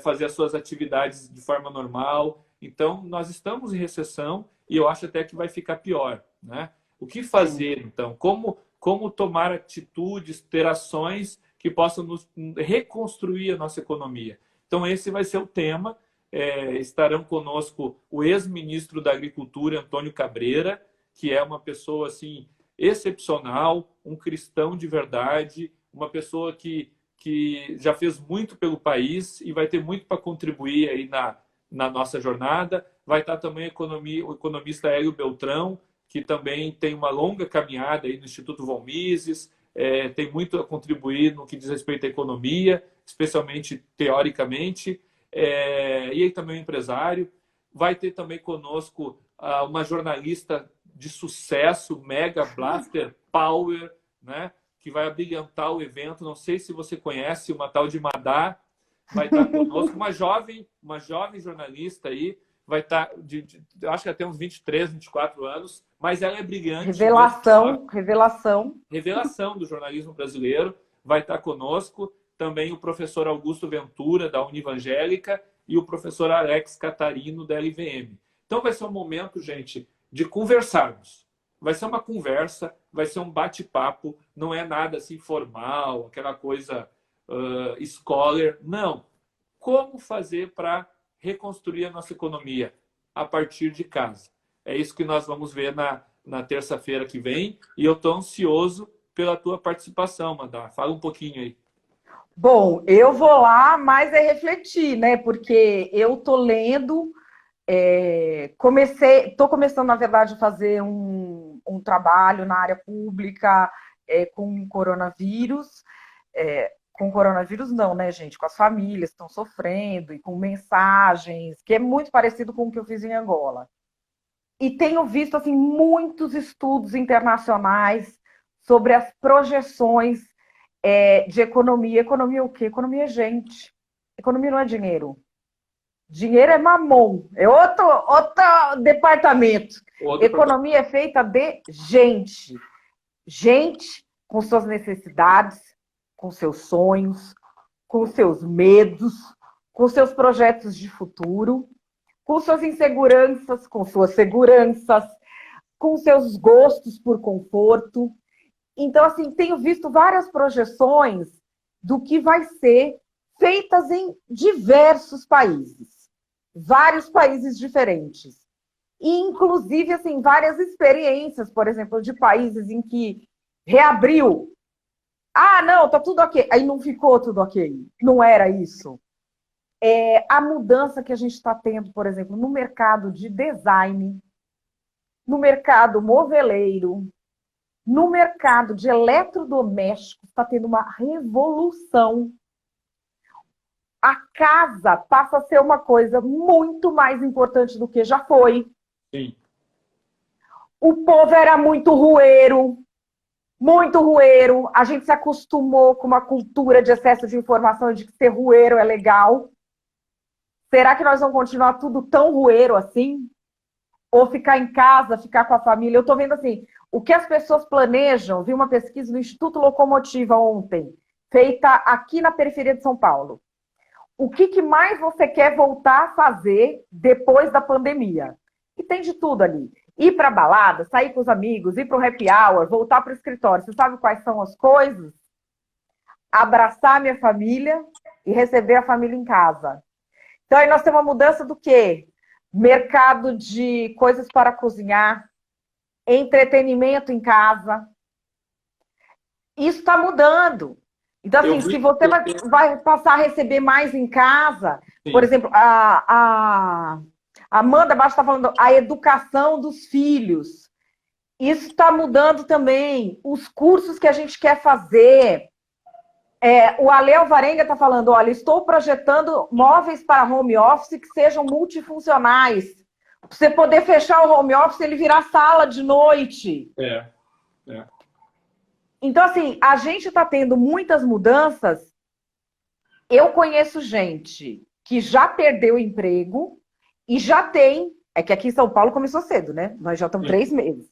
fazer as suas atividades de forma normal. Então, nós estamos em recessão e eu acho até que vai ficar pior, né? O que Sim. fazer, então? Como tomar atitudes, ter ações que possam nos reconstruir a nossa economia? Então, esse vai ser o tema. Estarão conosco o ex-ministro da Agricultura, Antônio Cabreira, que é uma pessoa assim excepcional, um cristão de verdade, uma pessoa que já fez muito pelo país e vai ter muito para contribuir aí na nossa jornada. Vai estar também o economista Hélio Beltrão, que também tem uma longa caminhada aí no Instituto Von Mises, tem muito a contribuir no que diz respeito à economia, especialmente teoricamente, e aí também um empresário. Vai ter também conosco uma jornalista de sucesso, Mega Blaster Power, né? Que vai abrilhantar o evento. Não sei se você conhece, uma tal de Madá, vai estar conosco, uma jovem jornalista aí, vai estar, acho que até uns 23, 24 anos, mas ela é brilhante. Revelação, revelação. Revelação do jornalismo brasileiro, vai estar conosco. Também o professor Augusto Ventura, da Univangélica, e o professor Alex Catarino, da LVM. Então vai ser um momento, gente, de conversarmos. Vai ser uma conversa, vai ser um bate-papo, não é nada assim formal, aquela coisa scholar. Não. Como fazer para reconstruir a nossa economia a partir de casa? É isso que nós vamos ver na terça-feira que vem, e eu estou ansioso pela tua participação, Madá. Fala um pouquinho aí. Bom, eu vou lá, mas é refletir, né? Porque eu tô lendo, estou começando, na verdade, a fazer um trabalho na área pública com coronavírus. Com coronavírus não, né, gente? Com as famílias que estão sofrendo e com mensagens, que é muito parecido com o que eu fiz em Angola. E tenho visto assim muitos estudos internacionais sobre as projeções de economia. Economia é o quê? Economia é gente. Economia não é dinheiro. Dinheiro é mamon, é outro departamento. Economia é feita de gente. Gente com suas necessidades, com seus sonhos, com seus medos, com seus projetos de futuro, com suas inseguranças, com suas seguranças, com seus gostos por conforto. Então, assim, tenho visto várias projeções do que vai ser feitas em diversos países, vários países diferentes. E, inclusive, assim, várias experiências, por exemplo, de países em que reabriu. Ah, não, tá tudo ok. Aí não ficou tudo ok. Não era isso. A mudança que a gente está tendo, por exemplo, no mercado de design, no mercado moveleiro, no mercado de eletrodomésticos, está tendo uma revolução. A casa passa a ser uma coisa muito mais importante do que já foi. Sim. O povo era muito rueiro. Muito rueiro. A gente se acostumou com uma cultura de excesso de informação de que ser rueiro é legal. Será que nós vamos continuar tudo tão rueiro assim? Ou ficar em casa, ficar com a família? Eu estou vendo assim, o que as pessoas planejam, vi uma pesquisa do Instituto Locomotiva ontem, feita aqui na periferia de São Paulo. O que mais você quer voltar a fazer depois da pandemia? E tem de tudo ali. Ir para a balada, sair com os amigos, ir para o happy hour, voltar para o escritório. Você sabe quais são as coisas? Abraçar a minha família e receber a família em casa. Então, aí nós temos uma mudança do quê? Mercado de coisas para cozinhar, entretenimento em casa. Isso está mudando. Então, assim, se você vai passar a receber mais em casa, sim. Por exemplo, a Amanda Baixo está falando a educação dos filhos. Isso está mudando também. Os cursos que a gente quer fazer. O Ale Alvarenga está falando, olha, estou projetando móveis para home office que sejam multifuncionais. Para você poder fechar o home office, ele virar sala de noite. Então, assim, a gente está tendo muitas mudanças. Eu conheço gente que já perdeu o emprego e já tem... É que aqui em São Paulo começou cedo, né? Nós já estamos 3 meses.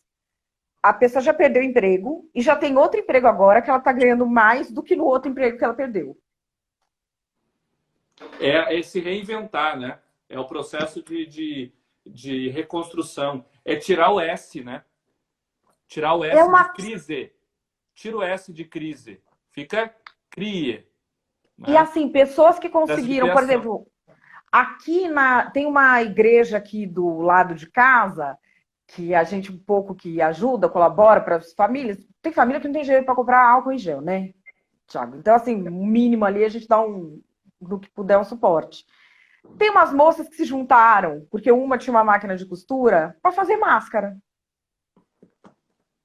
a pessoa já perdeu o emprego e já tem outro emprego agora que ela está ganhando mais do que no outro emprego que ela perdeu. É se reinventar, né? É o processo de reconstrução. É tirar o S, né? Tirar o S de crise. Tira o S de crise. Fica crie. Né? E assim, pessoas que conseguiram, por exemplo, aqui tem uma igreja aqui do lado de casa, que a gente um pouco que ajuda, colabora para as famílias. Tem família que não tem dinheiro para comprar álcool em gel, né, Thiago? Então, assim, o mínimo ali a gente dá do que puder um suporte. Tem umas moças que se juntaram, porque uma tinha uma máquina de costura, para fazer máscara.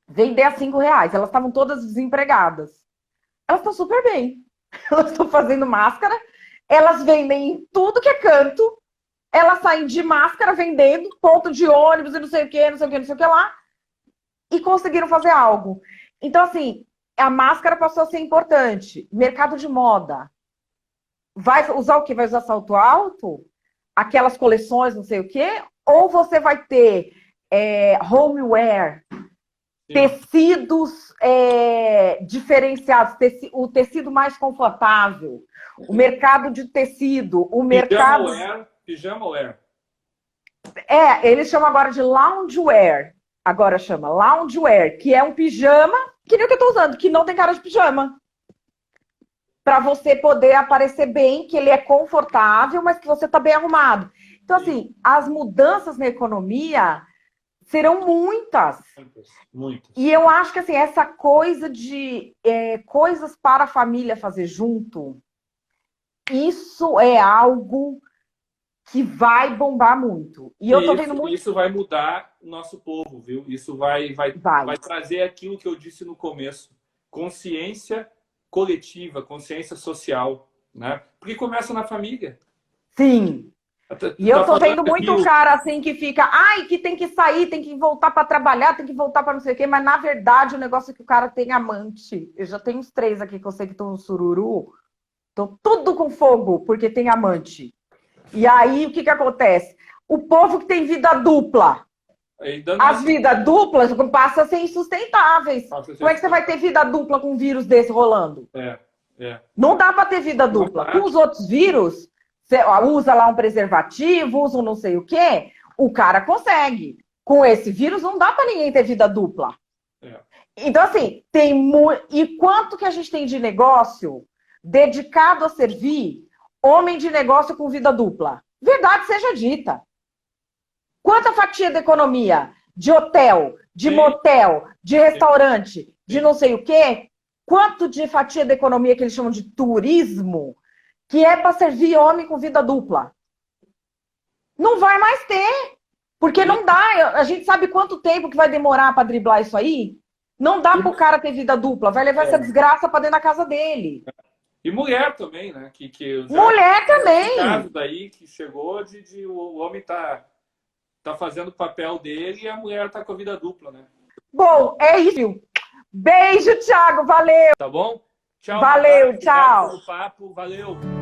Vender a R$5. Elas estavam todas desempregadas. Elas estão super bem. Elas estão fazendo máscara, elas vendem em tudo que é canto, elas saem de máscara vendendo, ponto de ônibus e não sei o que, não sei o que, não sei o que lá, e conseguiram fazer algo. Então, assim, a máscara passou a ser importante. Mercado de moda. Vai usar o quê? Vai usar salto alto? Aquelas coleções, não sei o quê? Ou você vai ter homeware, tecidos diferenciados, o tecido mais confortável, o mercado de tecido, o mercado... Pijama wear. Eles chamam agora de loungewear. Agora chama loungewear, que é um pijama, que nem o que eu tô usando, que não tem cara de pijama. Para você poder aparecer bem, que ele é confortável, mas que você tá bem arrumado. Então, assim, as mudanças na economia serão muitas. Muitas. E eu acho que assim, essa coisa de coisas para a família fazer junto, isso é algo que vai bombar muito. E eu tô vendo muito. Isso vai mudar o nosso povo, viu? Isso vai trazer aquilo que eu disse no começo: consciência coletiva, consciência social, né? Porque começa na família. Sim. E eu tô vendo muito cara assim que fica, que tem que sair, tem que voltar para trabalhar, tem que voltar para não sei o quê, mas na verdade o negócio é que o cara tem amante. Eu já tenho uns 3 aqui que eu sei que estão no sururu, estão tudo com fogo porque tem amante. E aí o que acontece? O povo que tem vida dupla, as vidas duplas passam a ser insustentáveis. Como é que você vai ter vida dupla com um vírus desse rolando? Não dá para ter vida dupla. Com os outros vírus, você usa lá um preservativo, usa um não sei o quê, o cara consegue. Com esse vírus não dá para ninguém ter vida dupla. Então, assim, tem muito... E quanto que a gente tem de negócio dedicado a servir homem de negócio com vida dupla? Verdade seja dita. Quanta fatia da economia? De hotel, de motel, de restaurante, de não sei o quê? Quanto de fatia da economia que eles chamam de turismo, que é para servir homem com vida dupla? Não vai mais ter. Porque não dá. A gente sabe quanto tempo que vai demorar para driblar isso aí? Não dá para o cara ter vida dupla. Vai levar essa desgraça para dentro da casa dele. E mulher também, né? Mulher também. Caso daí que chegou o homem tá fazendo o papel dele e a mulher tá com a vida dupla, né? Bom, é isso. Beijo, Thiago. Valeu. Tá bom? Tchau. Valeu, tchau. Obrigado pelo papo. Valeu.